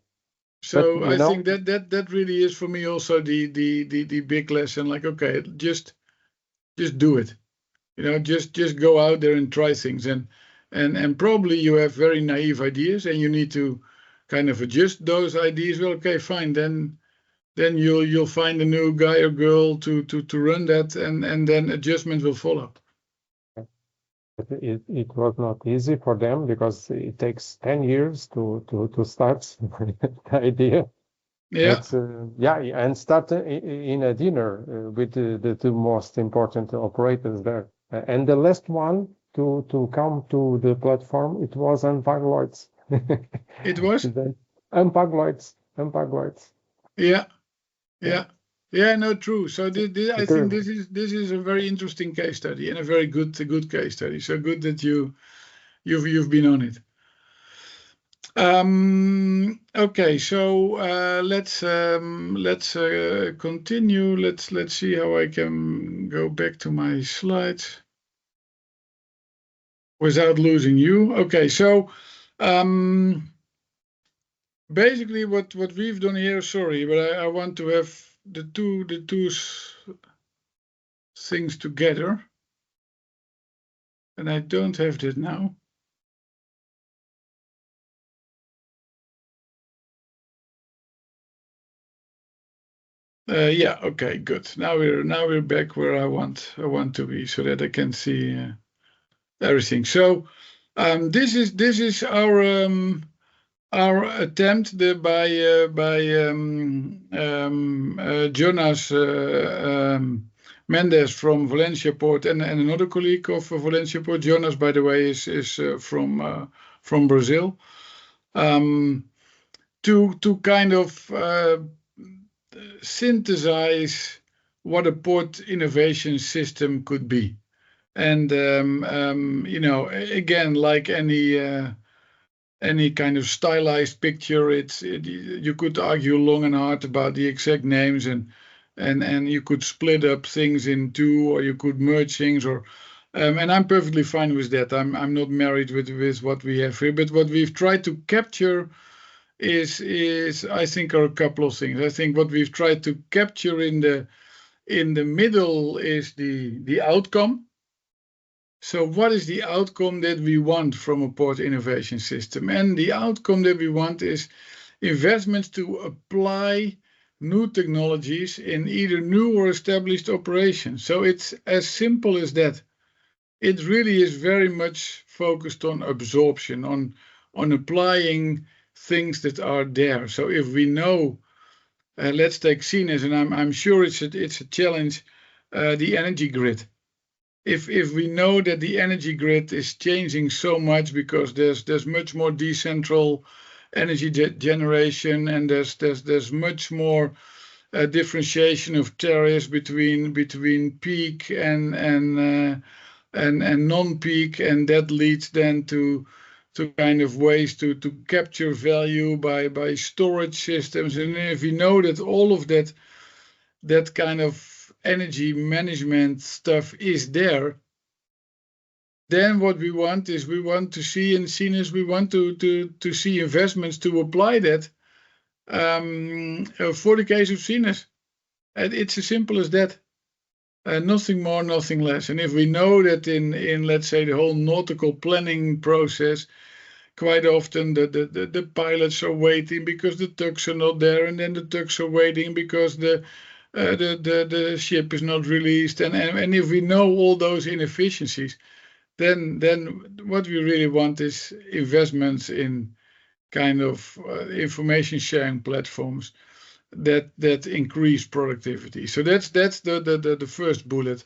So I think that really is for me also the big lesson. Like, okay, just do it. Just go out there and try things, and probably you have very naive ideas, and you need to kind of adjust those ideas. Well, okay, fine, then you'll find a new guy or girl to run that, and then adjustment will follow. It was not easy for them, because it takes 10 years to start the idea. Yeah. And start in a dinner with the two most important operators there. And the last one to come to the platform, it was Unpagloids. It was? Unpagloids. Yeah, no, true. So I think this is a very interesting case study, and a very good case study. So good that you've been on it. Okay, so let's continue. Let's see how I can go back to my slides without losing you. Okay, so basically what we've done here. Sorry, but I want to have the two things together, and I don't have that now. Yeah, okay, good. Now we're back where I want to be, so that I can see everything. So this is our attempt by Jonas Mendes from Valencia Port, and another colleague of Valencia Port. Jonas, by the way, is from Brazil. To kind of synthesize what a port innovation system could be, and again, like any kind of stylized picture, you could argue long and hard about the exact names, and you could split up things in two, or you could merge things, or and I'm perfectly fine with that. I'm not married with what we have here, but what we've tried to capture is I think are a couple of things. I think what we've tried to capture in the middle is the outcome. So what is the outcome that we want from a port innovation system? And the outcome that we want is investments to apply new technologies in either new or established operations. So it's as simple as that. it really is very much focused on absorption, on applying things that are there. So if we know, let's take Sines, and I'm sure it's a challenge, the energy grid. If we know that the energy grid is changing so much because there's much more decentral energy generation, and there's much more differentiation of tariffs between peak and non-peak, and that leads then to kind of ways to capture value by storage systems. And if we know that all of that kind of energy management stuff is there, then what we want to see in Sines, we want to see investments to apply that for the case of Sines. And it's as simple as that. Nothing more, nothing less. And if we know that in let's say the whole nautical planning process, quite often the pilots are waiting because the tugs are not there, and then the tugs are waiting because the ship is not released. And if we know all those inefficiencies, then what we really want is investments in kind of information sharing platforms that increase productivity. So that's the first bullet.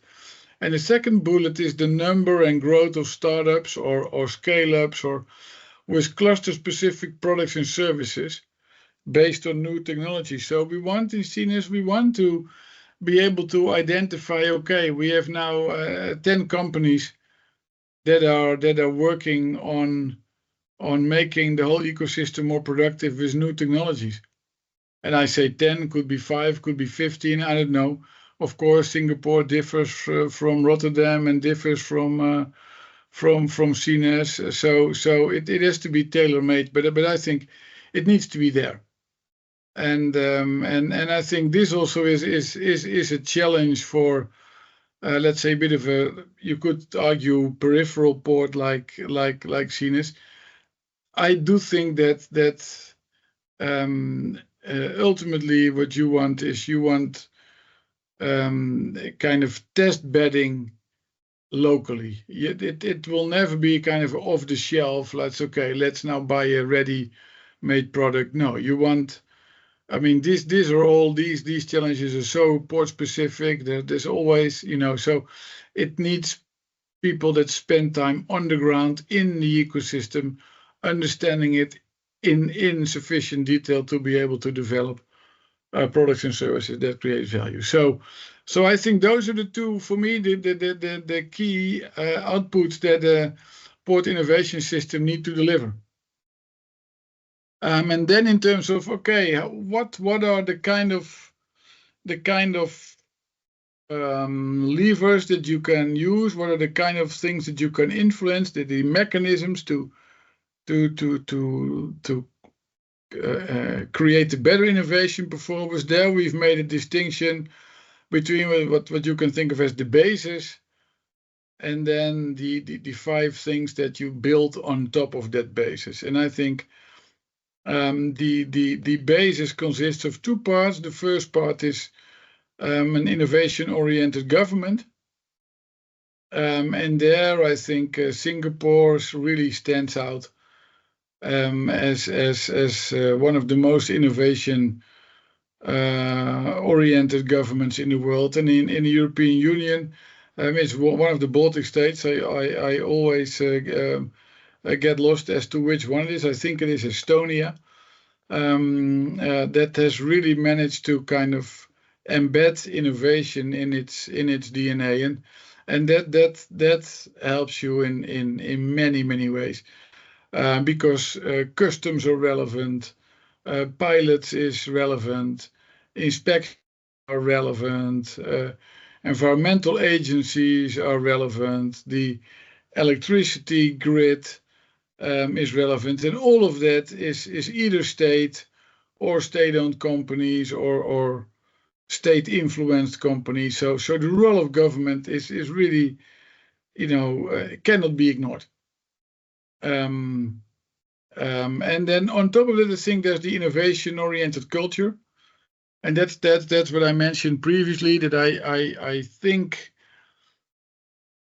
And the second bullet is the number and growth of startups or scale-ups or with cluster-specific products and services based on new technology. So we want in Sines, we want to be able to identify, okay, we have now 10 companies that are working on making the whole ecosystem more productive with new technologies. And I say 10, could be 5, could be 15, I don't know. Of course, Singapore differs from Rotterdam and differs from Sines. So it has to be tailor-made, but I think it needs to be there. And I think this also is a challenge for let's say a bit of a, you could argue, peripheral port like Sines. I do think that ultimately what you want is kind of test bedding locally. It will never be kind of off the shelf. Let's now buy a ready-made product. No, you want. I mean, these challenges are so port specific. There's always, so it needs people that spend time on the ground in the ecosystem, understanding it in sufficient detail to be able to develop products and services that create value. So I think those are the two, for me, the key outputs that the port innovation system need to deliver. And then in terms of, okay, what are the kind of levers that you can use? What are the kind of things that you can influence? The mechanisms to create a better innovation performance. There we've made a distinction between what you can think of as the basis, and then the 5 things that you build on top of that basis. And I think the basis consists of 2 parts. The first part is an innovation-oriented government. And there I think Singapore really stands out as one of the most innovation oriented governments in the world. And in the European Union, it's one of the Baltic states. I always get lost as to which one it is. I think it is Estonia, that has really managed to kind of embed innovation in its DNA, and that helps you in many ways, because customs are relevant, pilots is relevant, inspections are relevant, environmental agencies are relevant, the electricity grid is relevant, and all of that is either state or state-owned companies or state-influenced companies. So the role of government is really, cannot be ignored. And then on top of it, I think there's the innovation-oriented culture, and that's what I mentioned previously. That I think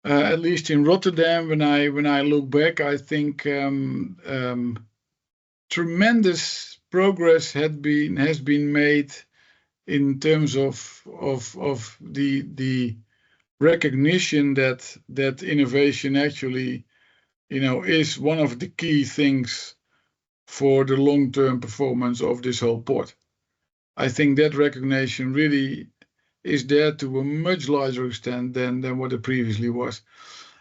at least in Rotterdam, when I look back, I think tremendous progress has been made in terms of the recognition that innovation actually, is one of the key things for the long-term performance of this whole port. I think that recognition really is there to a much larger extent than what it previously was.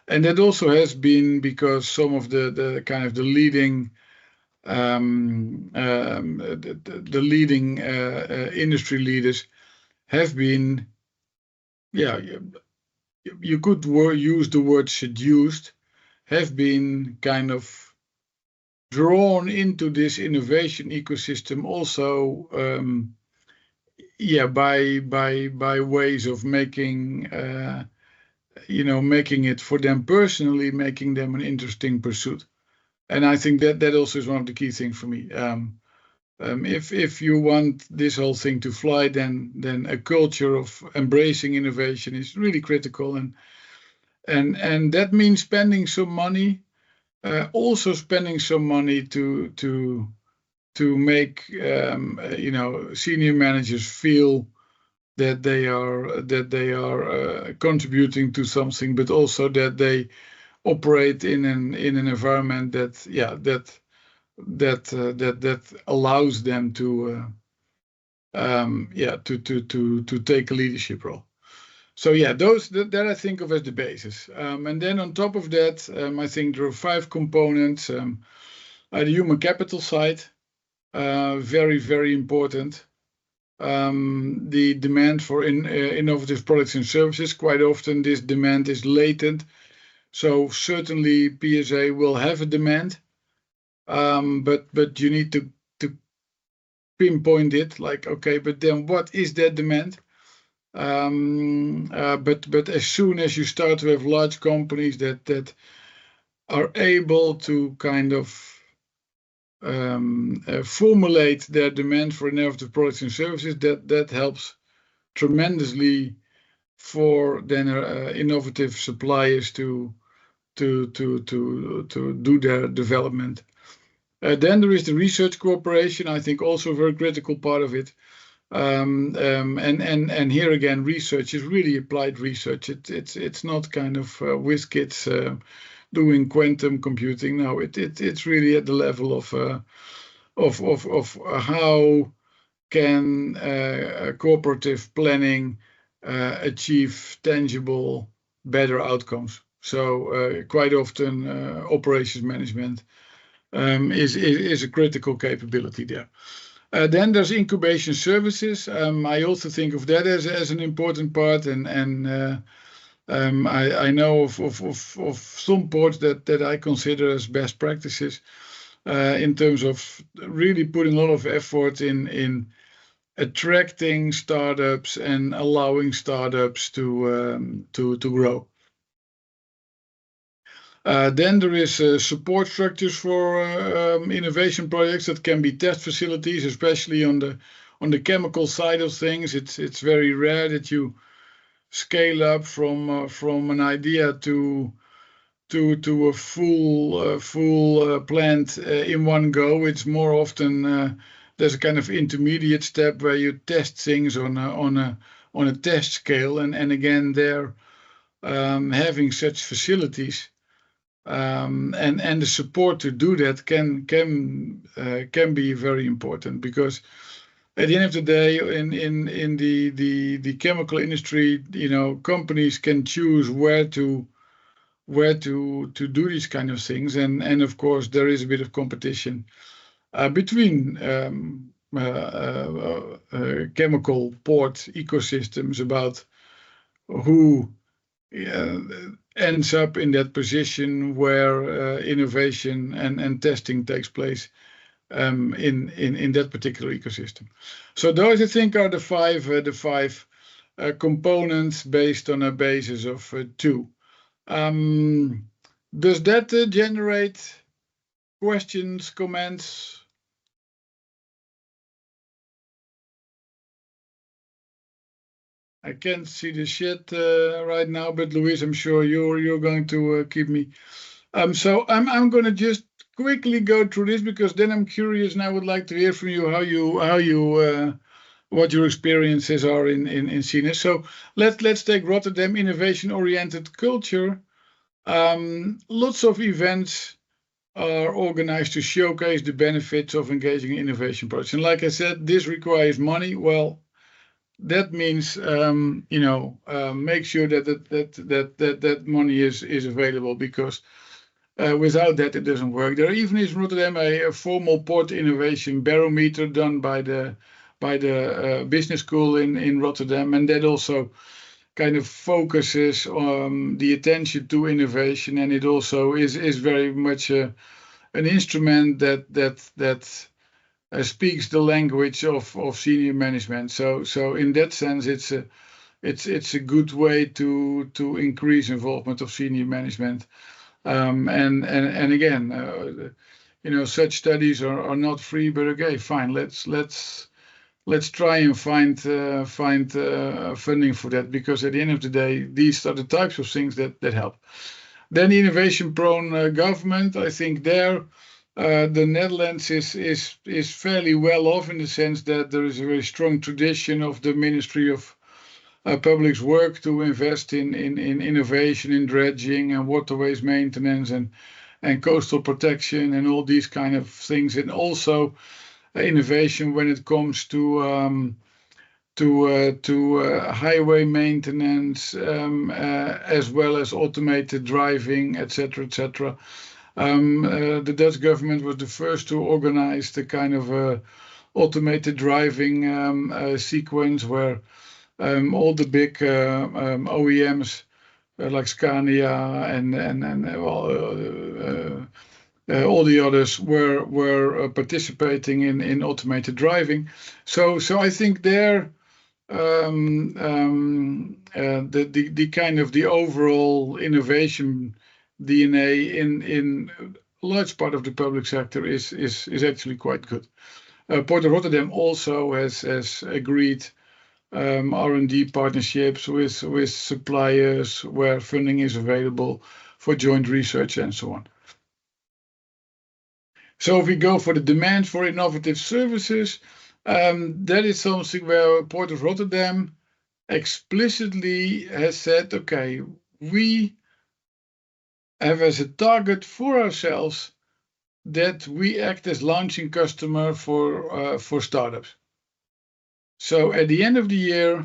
And that also has been because some of the kind of the leading industry leaders have been, you could use the word seduced, have been kind of drawn into this innovation ecosystem also, by ways of making making it for them personally, making them an interesting pursuit. And I think that also is one of the key things for me. If you want this whole thing to fly, then a culture of embracing innovation is really critical, and that means spending some money, also spending some money to make senior managers feel that they are contributing to something, but also that they operate in an environment that allows them to take a leadership role. So that I think of as the basis. And then on top of that, I think there are 5 components. The human capital side, very, very important. The demand for innovative products and services. Quite often this demand is latent. So certainly PSA will have a demand, but you need to pinpoint it, like, okay, but then what is that demand? But as soon as you start to have large companies that are able to kind of formulate their demand for innovative products and services, that helps tremendously for then innovative suppliers to do their development. Then there is the research cooperation, I think also a very critical part of it. And here again, research is really applied research. It's not kind of whiz kids doing quantum computing. No, it's really at the level of how can cooperative planning achieve tangible, better outcomes. So quite often operations management is a critical capability there. Then there's incubation services. I also think of that as an important part, and I know of some ports that I consider as best practices in terms of really putting a lot of effort in attracting startups and allowing startups to grow. Then there is support structures for innovation projects that can be test facilities, especially on the chemical side of things. It's very rare that you scale up from an idea to a full plant in one go. It's more often there's a kind of intermediate step where you test things on a test scale, and again there having such facilities. And the support to do that can be very important, because at the end of the day, in the chemical industry, companies can choose where to do these kind of things, and of course there is a bit of competition between chemical port ecosystems about who ends up in that position where innovation and testing takes place in that particular ecosystem. So those, I think, are the five components based on a basis of 2. Does that generate questions, comments? I can't see the chat right now, but Louise, I'm sure you're going to keep me. So I'm going to just quickly go through this because then I'm curious and I would like to hear from you how you what your experiences are in CNS. So let's take Rotterdam innovation oriented culture. Lots of events are organized to showcase the benefits of engaging in innovation projects. And like I said, this requires money. Well, that means make sure that money is available because without that it doesn't work. There even is in Rotterdam a formal port innovation barometer done by the business school in Rotterdam, and that also kind of focuses the attention to innovation, and it also is very much an instrument that speaks the language of senior management. So in that sense, it's a good way to increase involvement of senior management. And again, such studies are not free, but okay, fine. Let's try and find funding for that, because at the end of the day, these are the types of things that help. Then the innovation-prone government, I think there the Netherlands is fairly well off in the sense that there is a very strong tradition of the Ministry of Public's work to invest in innovation, in dredging and waterways maintenance and coastal protection and all these kind of things, and also innovation when it comes to highway maintenance, as well as automated driving, etc., etc. The Dutch government was the first to organize the kind of automated driving sequence where all the big OEMs like Scania and all the others were participating in automated driving. So I think there the kind of the overall innovation DNA in a large part of the public sector is actually quite good. Port of Rotterdam also has agreed R&D partnerships with suppliers where funding is available for joint research and so on. So if we go for the demand for innovative services, that is something where Port of Rotterdam explicitly has said, okay, we have as a target for ourselves that we act as launching customer for startups. So at the end of the year,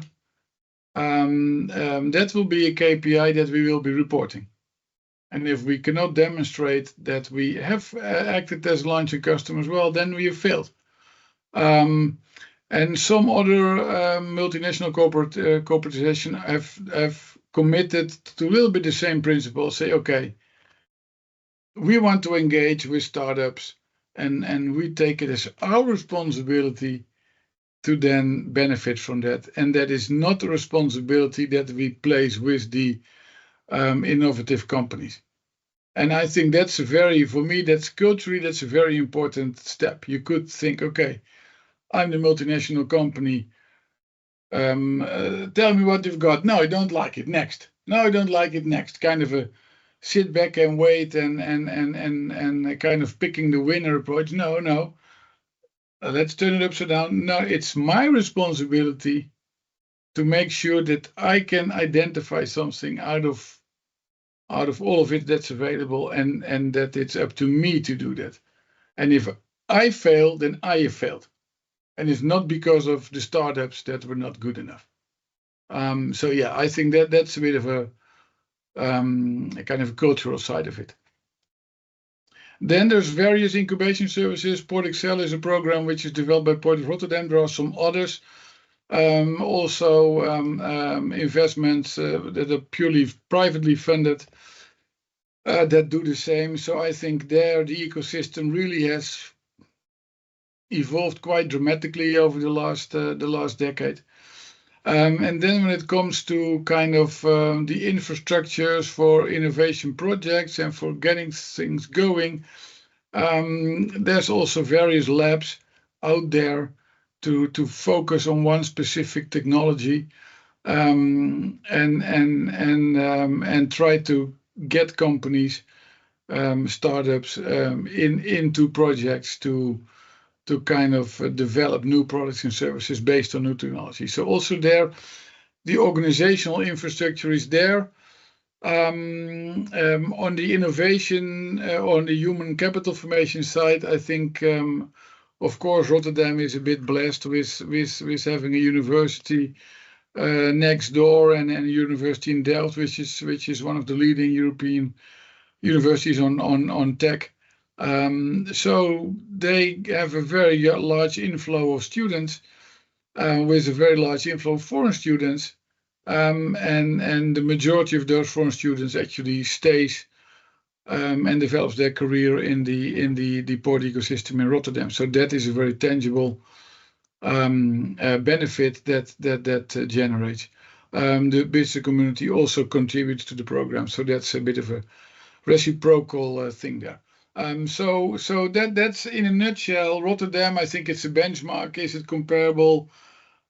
that will be a KPI that we will be reporting. And if we cannot demonstrate that we have acted as launching customers, well, then we have failed. And some other multinational corporatization have committed to a little bit the same principle. Say, okay, we want to engage with startups, and we take it as our responsibility to then benefit from that. And that is not a responsibility that we place with the innovative companies. And I think for me, that's culturally, that's a very important step. You could think, okay, I'm the multinational company. Tell me what you've got. No, I don't like it. Next. No, I don't like it. Next. Kind of a sit back and wait and kind of picking the winner approach. No. Let's turn it upside down. No, it's my responsibility to make sure that I can identify something out of all of it that's available, and that it's up to me to do that. And if I fail, then I have failed. And it's not because of the startups that were not good enough. So yeah, I think that's a bit of a kind of a cultural side of it. Then there's various incubation services. Port Excel is a program which is developed by Port of Rotterdam. There are some others. Also investments that are purely privately funded that do the same. So I think there the ecosystem really has evolved quite dramatically over the last decade. And then when it comes to kind of the infrastructures for innovation projects and for getting things going, there's also various labs out there to focus on one specific technology. and try to get companies, startups, into projects to kind of develop new products and services based on new technology. So also there, the organizational infrastructure is there. On the innovation, on the human capital formation side, I think, of course, Rotterdam is a bit blessed with having a university next door, and a university in Delft, which is one of the leading European universities on tech. So they have a very large inflow of students, with a very large inflow of foreign students. And the majority of those foreign students actually stays and develops their career in the port ecosystem in Rotterdam. So that is a very tangible benefit that generates. The business community also contributes to the program, so that's a bit of a reciprocal thing there. So that's in a nutshell Rotterdam. I think it's a benchmark. Is it comparable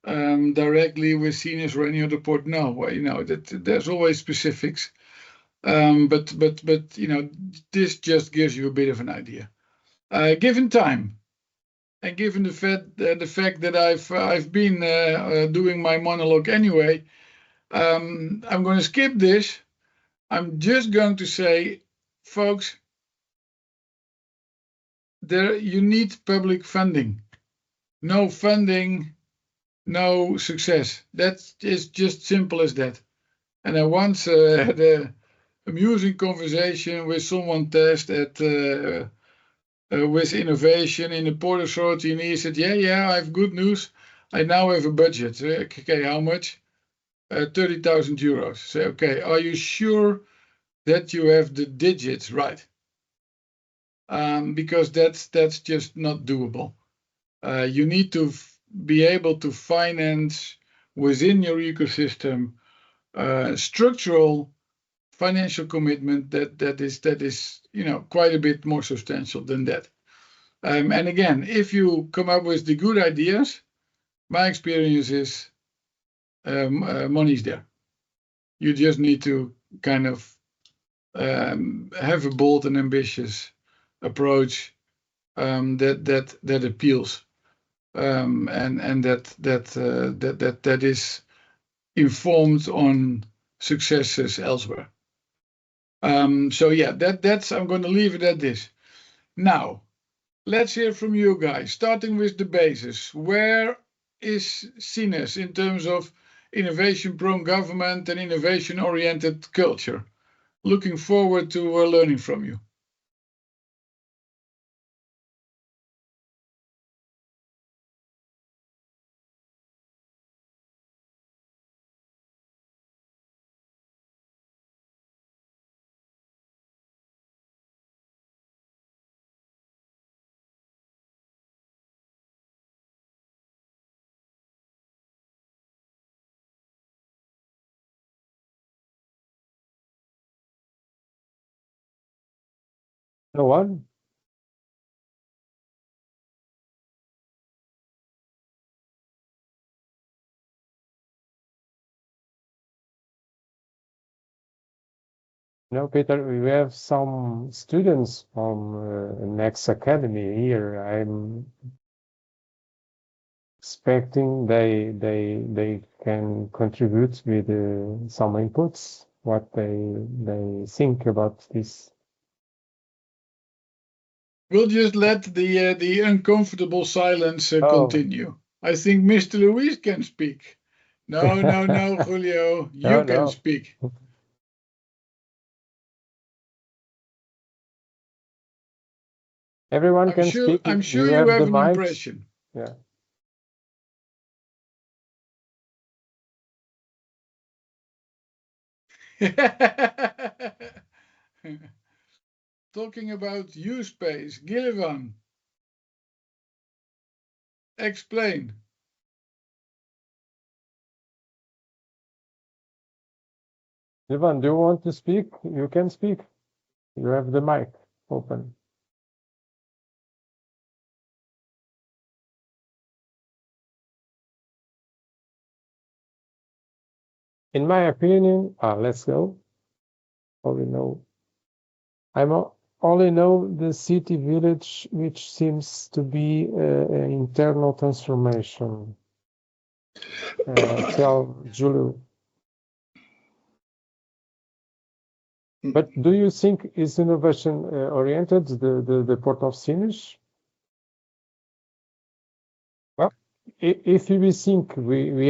directly with Sines or any other port? No, well, that there's always specifics. But this just gives you a bit of an idea. Given time, and given the fact that I've been doing my monologue anyway, I'm going to skip this. I'm just going to say, folks, you need public funding. No funding, no success. That is just simple as that. And I once had a amusing conversation with someone tasked with innovation in the Port Authority, and he said, yeah, I have good news. I now have a budget. Okay, how much? 30,000 euros. Say, okay, are you sure that you have the digits right? Because that's just not doable. You need to be able to finance within your ecosystem structural financial commitment that is quite a bit more substantial than that. And again, if you come up with the good ideas, my experience is money's there. You just need to kind of have a bold and ambitious approach that appeals, and that is informed on successes elsewhere. So yeah, that's I'm going to leave it at this. Now, let's hear from you guys, starting with the basis. Where is Sines in terms of innovation-prone government and innovation-oriented culture? Looking forward to learning from you. No one? No, Peter, we have some students from Nexus Academy here. I'm expecting they can contribute with some inputs, what they think about this. We'll just let the uncomfortable silence continue. I think Mr. Luis can speak. No, Julio, you can speak. Everyone can speak. I'm sure you have an impression. Yeah. Talking about U-Space, Gillivan, explain. Gillivan, do you want to speak? You can speak. You have the mic open. in my opinion, let's go. Only know. Only know the city village, which seems to be an internal transformation. Tell Julio. But do you think is innovation oriented, the Port of Sines? Well, if we think we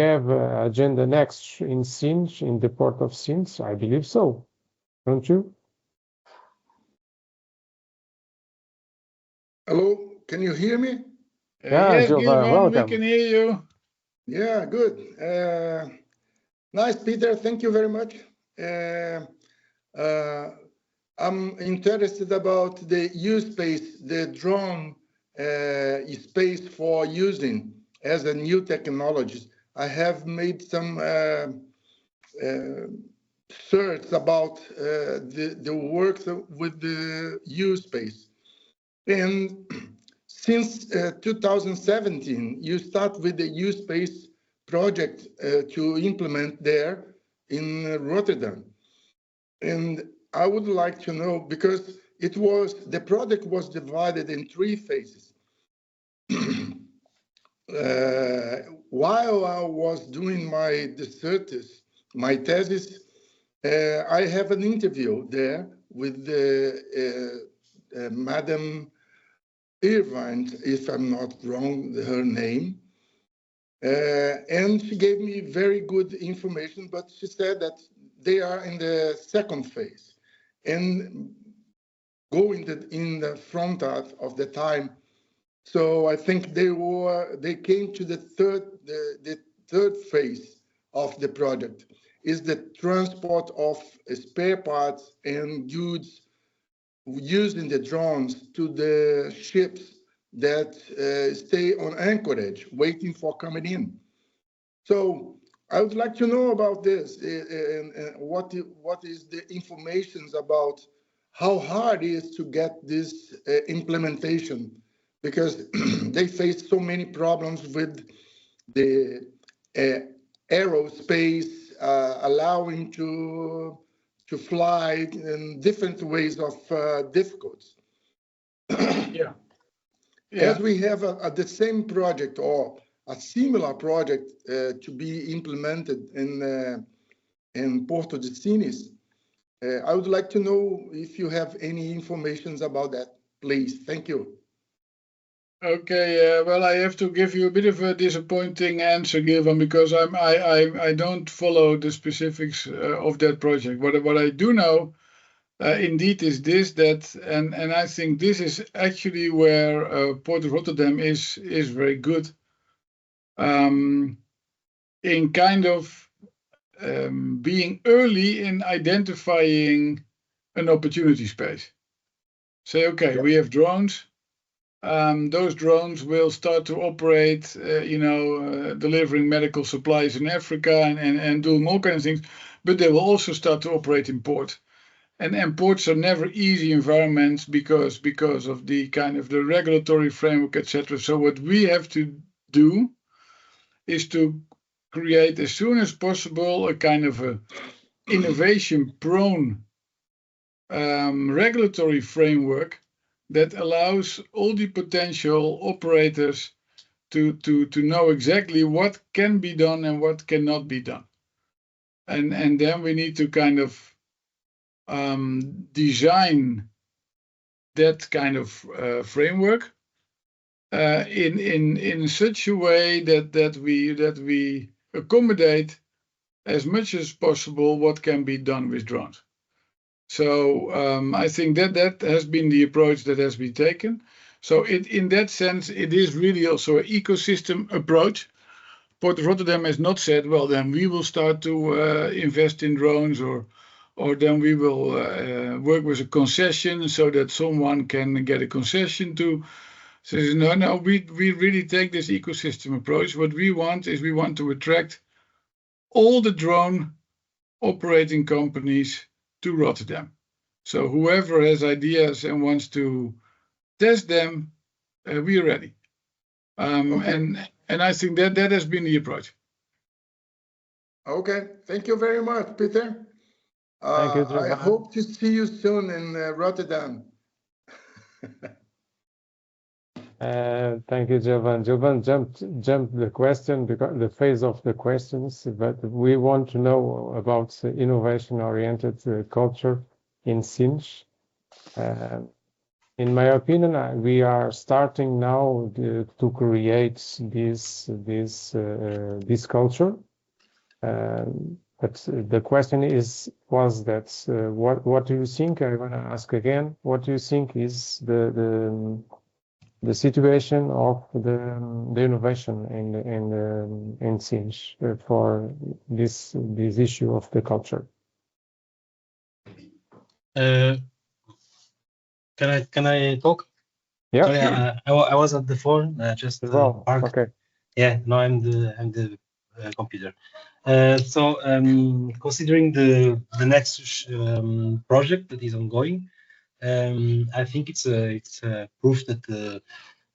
have agenda next in Sines, in the Port of Sines, I believe so, don't you? Hello, can you hear me? Yeah, Yes, Gilvan, Gilvan, we welcome. can hear you. Yeah, good. Nice, Peter. Thank you very much. I'm interested about the use space, the drone space for using as a new technology. I have made some search about the works with the use space. And since 2017, you start with the use space project to implement there in Rotterdam. And I would like to know, because the project was divided in 3 phases. While I was doing my thesis, I have an interview there with Madam Irvine, if I'm not wrong, her name. And she gave me very good information, but she said that they are in the 2nd phase and going in the front of the time. So I think they came to the third phase of the project, is the transport of spare parts and goods using the drones to the ships that stay on anchorage, waiting for coming in. So I would like to know about this, and what is the information about how hard it is to get this implementation, because they face so many problems with the aerospace allowing to fly in different ways of difficulties. Yeah. As we have the same project or a similar project to be implemented in Porto de Sines, I would like to know if you have any information about that, please. Thank you. Okay, well, I have to give you a bit of a disappointing answer, Gilvan, because I don't follow the specifics of that project. What I do know, indeed, is this, that, and I think this is actually where Port of Rotterdam is very good, in kind of being early in identifying an opportunity space. Say, okay, we have drones. Those drones will start to operate, delivering medical supplies in Africa and doing all kinds of things, but they will also start to operate in port. And ports are never easy environments because of the kind of the regulatory framework, etc. So what we have to do is to create as soon as possible a kind of a innovation-prone regulatory framework that allows all the potential operators to know exactly what can be done and what cannot be done. And then we need to kind of design that kind of framework in such a way that we accommodate as much as possible what can be done with drones. So I think that has been the approach that has been taken. So in that sense, it is really also an ecosystem approach. Port of Rotterdam has not said, well, then we will start to invest in drones, or then we will work with a concession so that someone can get a concession to. Says, no, we really take this ecosystem approach. What we want is we want to attract all the drone operating companies to Rotterdam. So whoever has ideas and wants to test them, we are ready. Okay. And I think that has been the approach. Okay, thank you very much, Peter. Thank you, I Giovanni. hope to see you soon in Rotterdam. Thank you, Jovan. Jovan jumped the question, the phase of the questions, but we want to know about innovation-oriented culture in Sinj. In my opinion, we are starting now to create this culture. But the question was that what do you think? I want to ask again. What do you think is the situation of the innovation in Sinj for this issue of the culture? Can I talk? Yeah. Sorry, I was at the phone. Just Well, parked. okay. Yeah. No, I'm the computer. So considering the Nexus project that is ongoing, I think it's a proof that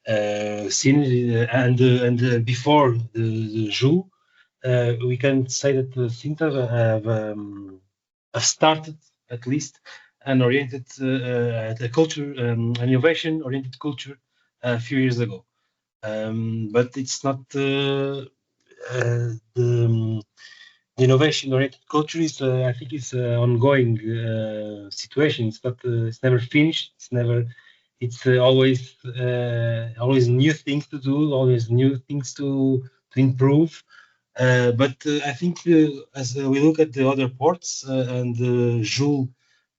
Sinj and before the JU, we can say that the Sinter have started at least an oriented a culture, an innovation-oriented culture a few years ago. But it's not the innovation-oriented culture is, I think, it's an ongoing situation. It's not, it's never finished. It's always new things to do, always new things to improve. But I think as we look at the other ports and Joule,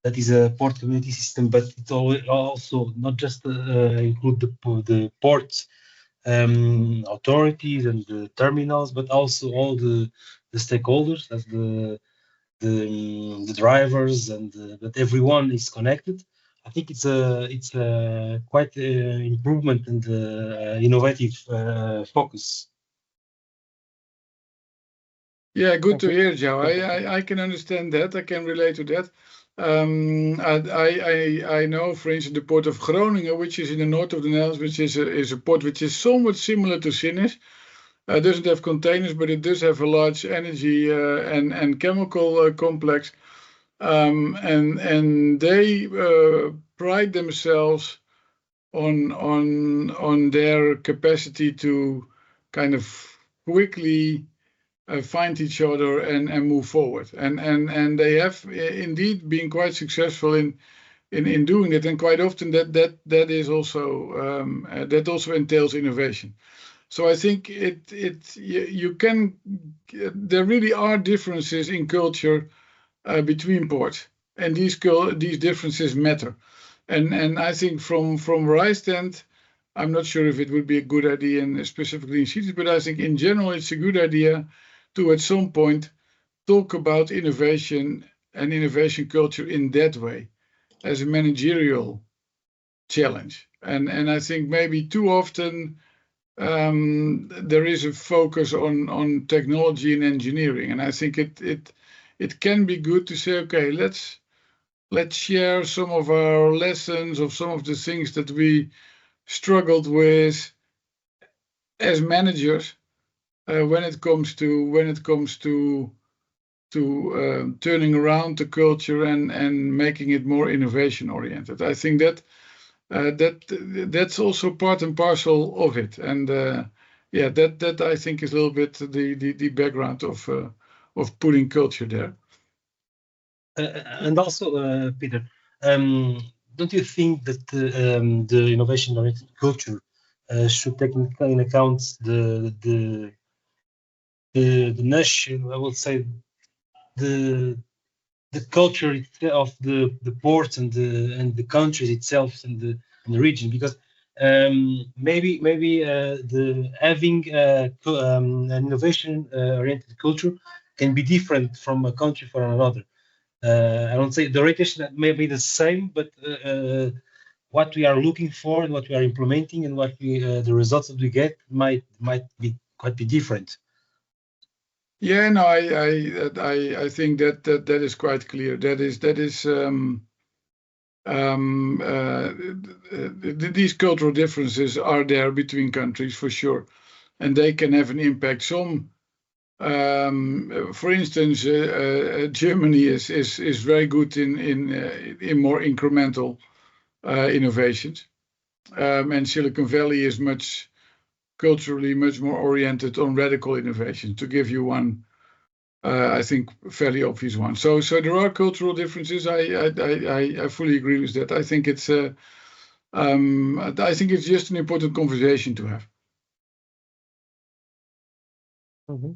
that is a port community system, but it also not just include the ports authorities and the terminals, but also all the stakeholders, as the drivers and that everyone is connected. I think it's a quite improvement and innovative focus. Yeah, good to hear, Joe. I can understand that. I can relate to that. I know, for instance, the port of Groningen, which is in the north of the Netherlands, which is a port which is somewhat similar to Sinj. Doesn't have containers, but it does have a large energy and chemical complex. And they pride themselves on their capacity to kind of quickly find each other and move forward. And they have indeed been quite successful in doing it. And quite often that is also that also entails innovation. So I think there really are differences in culture between ports, and these differences matter. And I think from where I stand, I'm not sure if it would be a good idea, and specifically in cities, but I think in general it's a good idea to at some point talk about innovation and innovation culture in that way as a managerial challenge. And I think maybe too often there is a focus on technology and engineering, and I think it can be good to say, okay, let's share some of our lessons of some of the things that we struggled with as managers when it comes to turning around the culture and making it more innovation oriented. I think that's also part and parcel of it, and yeah, that I think is a little bit the background of putting culture there. And also, Peter, don't you think that the innovation-oriented culture should take in account the nation? I would say the culture of the ports and the countries itself and the region, because maybe the having an innovation-oriented culture can be different from a country for another. I don't say the orientation may be the same, but what we are looking for and what we are implementing and what the results that we get might be quite different. Yeah, no, I think that is quite clear. These cultural differences are there between countries for sure, and they can have an impact. Some For instance, Germany is very good in more incremental innovations, and Silicon Valley is culturally much more oriented on radical innovation. To give you one, I think fairly obvious one. So there are cultural differences. I fully agree with that. I think it's just an important conversation to have. Mm-hmm.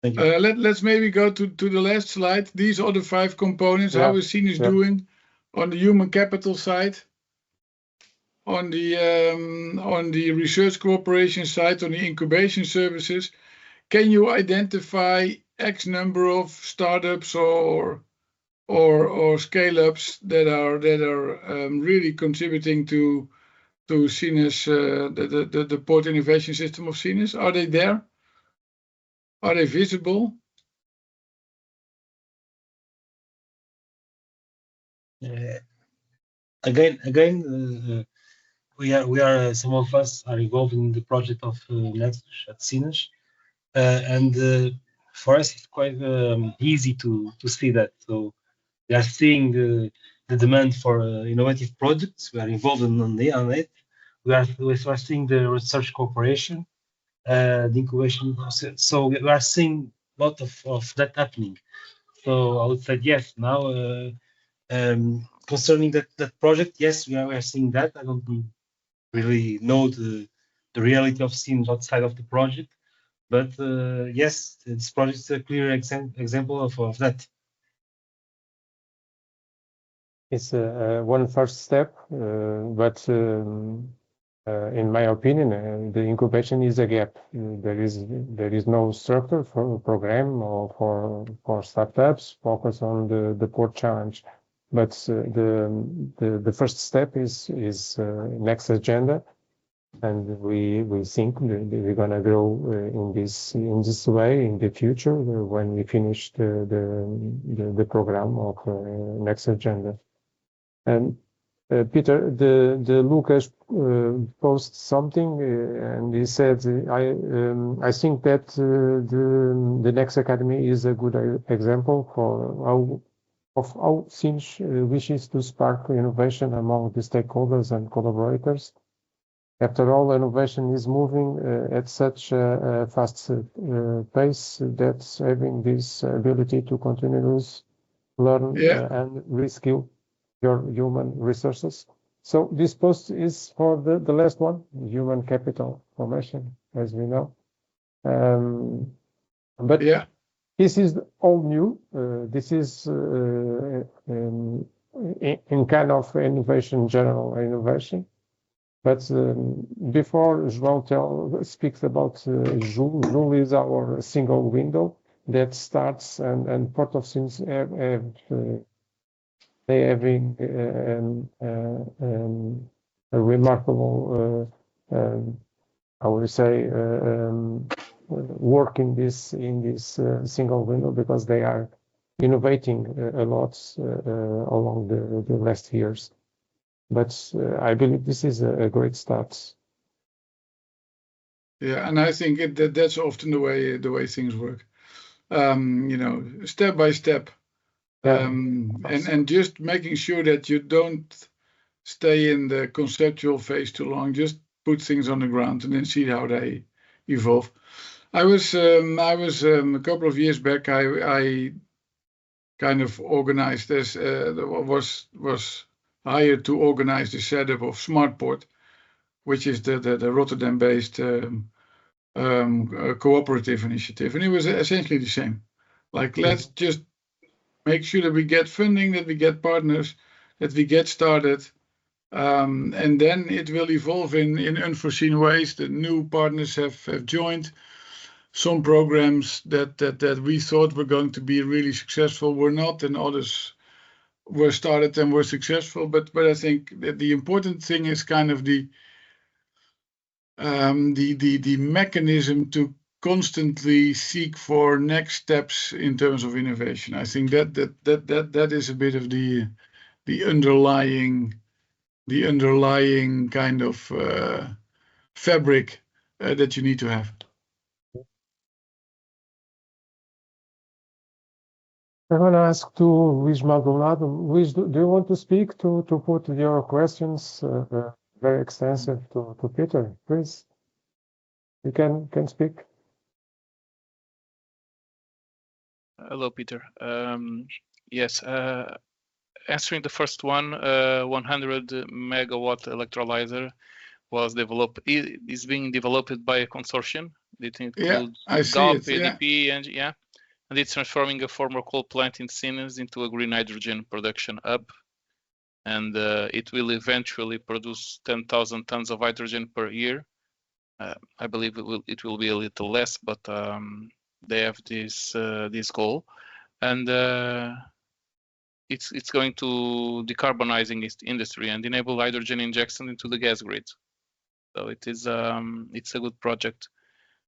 Thank you. Let's maybe go to the last slide. These are the 5 components. Yeah. How is Sinus doing on the human capital side, on the research cooperation side, on the incubation services? Can you identify X number of startups or scale-ups that are really contributing to Sinus, the port innovation system of Sinus? Are they there? Are they visible? Again, we are some of us are involved in the project of Nexus at Sinus, and for us it's quite easy to see that. So we are seeing the demand for innovative projects. We are involved on it. We are seeing the research cooperation, the incubation process. So we are seeing a lot of that happening. So I would say yes. Now, concerning that project, yes, we are seeing that. I don't really know the reality of scenes outside of the project, but yes, this project is a clear example of that. It's one first step, but in my opinion, the incubation is a gap. There is no structure for a program or for startups focus on the port challenge. But the first step is next agenda, and we think we're gonna grow in this way in the future when we finish the program of next agenda. And Peter, the Lucas posted something, and he said, I think that the Nexus Academy is a good example of how Sinch wishes to spark innovation among the stakeholders and collaborators. After all, innovation is moving at such a fast pace that having this ability to continuously learn and reskill your human resources. So this post is for the last one, human capital formation, as we know. But this is all new. This is in kind of innovation, general innovation. But before João speaks about Joule is our single window that starts and Port of Sins they having a remarkable, I would say, work in this single window because they are innovating a lot along the last years. But I believe this is a great start. Yeah, and I think that's often the way things work. Step by step. And just making sure that you don't stay in the conceptual phase too long. Just put things on the ground and then see how they evolve. I was a couple of years back. I kind of organized this. Was hired to organize the setup of Smartport, which is the Rotterdam-based cooperative initiative, and it was essentially the same. Like, let's just make sure that we get funding, that we get partners, that we get started, and then it will evolve in unforeseen ways. The new partners have joined. Some programs that we thought were going to be really successful were not, and others were started and were successful. But I think that the important thing is kind of the mechanism to constantly seek for next steps in terms of innovation. I think that is a bit of the underlying kind of fabric that you need to have. I'm going to ask to Luís Maldonado. Luís, do you want to speak to put your questions, very extensive, to Peter, please? You can speak. Hello, Peter. Yes, answering the first one, 100 megawatt electrolyzer was developed, is being developed by a consortium that includes I see GALP, it, yeah. ADP, and it's transforming a former coal plant in Sines into a green hydrogen production hub. And it will eventually produce 10,000 tons of hydrogen per year. I believe it will be a little less, but they have this goal, and it's going to decarbonizing its industry and enable hydrogen injection into the gas grid. So it's a good project.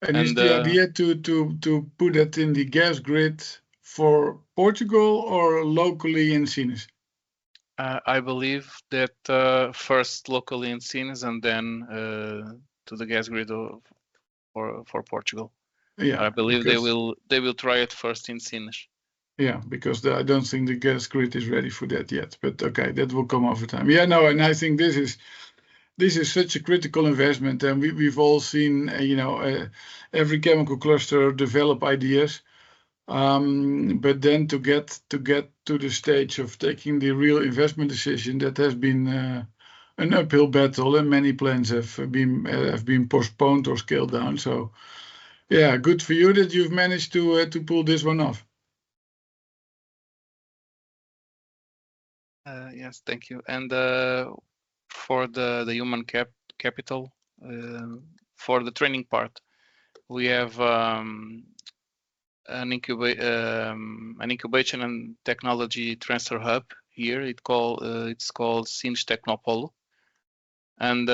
And is the idea to put it in the gas grid for Portugal or locally in Sines? I believe that first locally in Sines and then to the gas grid for Portugal. Yeah, I believe they will try it first in Sines. Yeah, because I don't think the gas grid is ready for that yet. But okay, that will come over time. Yeah, no, and I think this is such a critical investment, and we've all seen every chemical cluster develop ideas, but then to get to the stage of taking the real investment decision, that has been an uphill battle, and many plans have been postponed or scaled down. So yeah, good for you that you've managed to pull this one off. Yes, thank you. And for the human capital, for the training part, we have an incubation and technology transfer hub here. It's called Sines Technopolo, and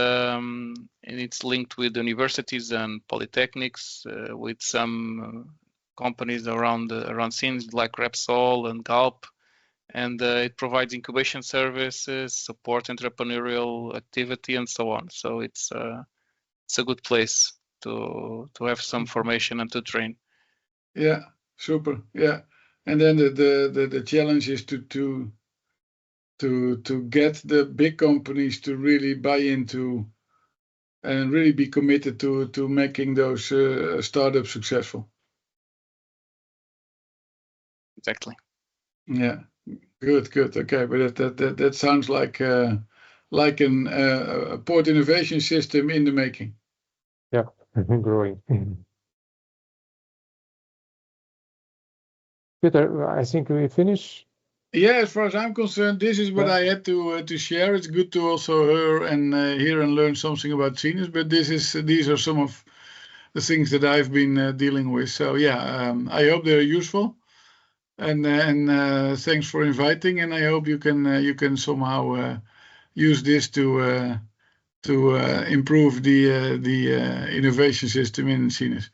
it's linked with universities and polytechnics, with some companies around Sines like Repsol and Galp. And it provides incubation services, support entrepreneurial activity, and so on. So it's a good place to have some formation and to train. Yeah, super. Yeah, and then the challenge is to get the big companies to really buy into and really be committed to making those startups successful. Exactly. Yeah. Good. Okay, but that sounds like a port innovation system in the making. Yeah, growing. Peter, I think we finish. Yeah, as far as I'm concerned, this is what I had to share. It's good to also hear and learn something about Sines, but these are some of the things that I've been dealing with. So yeah, I hope they're useful. And thanks for inviting, and I hope you can somehow use this to improve the innovation system in Sines.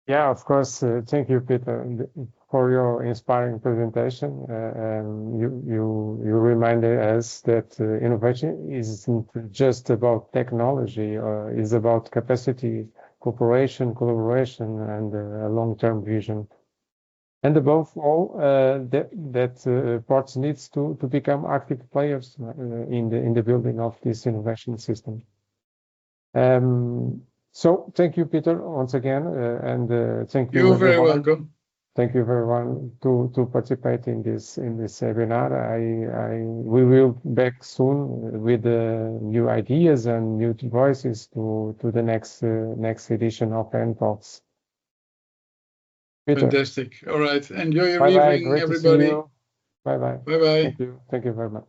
Yeah, of course. Thank you, Peter, for your inspiring presentation. You reminded us that innovation isn't just about technology, it's about capacity, cooperation, collaboration, and a long-term vision. And above all, that ports needs to become active players in the building of this innovation system. So thank you, Peter, once again, and thank you. You're very welcome. Thank you, everyone, to participate in this webinar. We will back soon with new ideas and new voices to the next edition of NTalks. Peter. Fantastic. All right. Enjoy your evening, everybody. Bye bye. Bye bye. Thank you very much.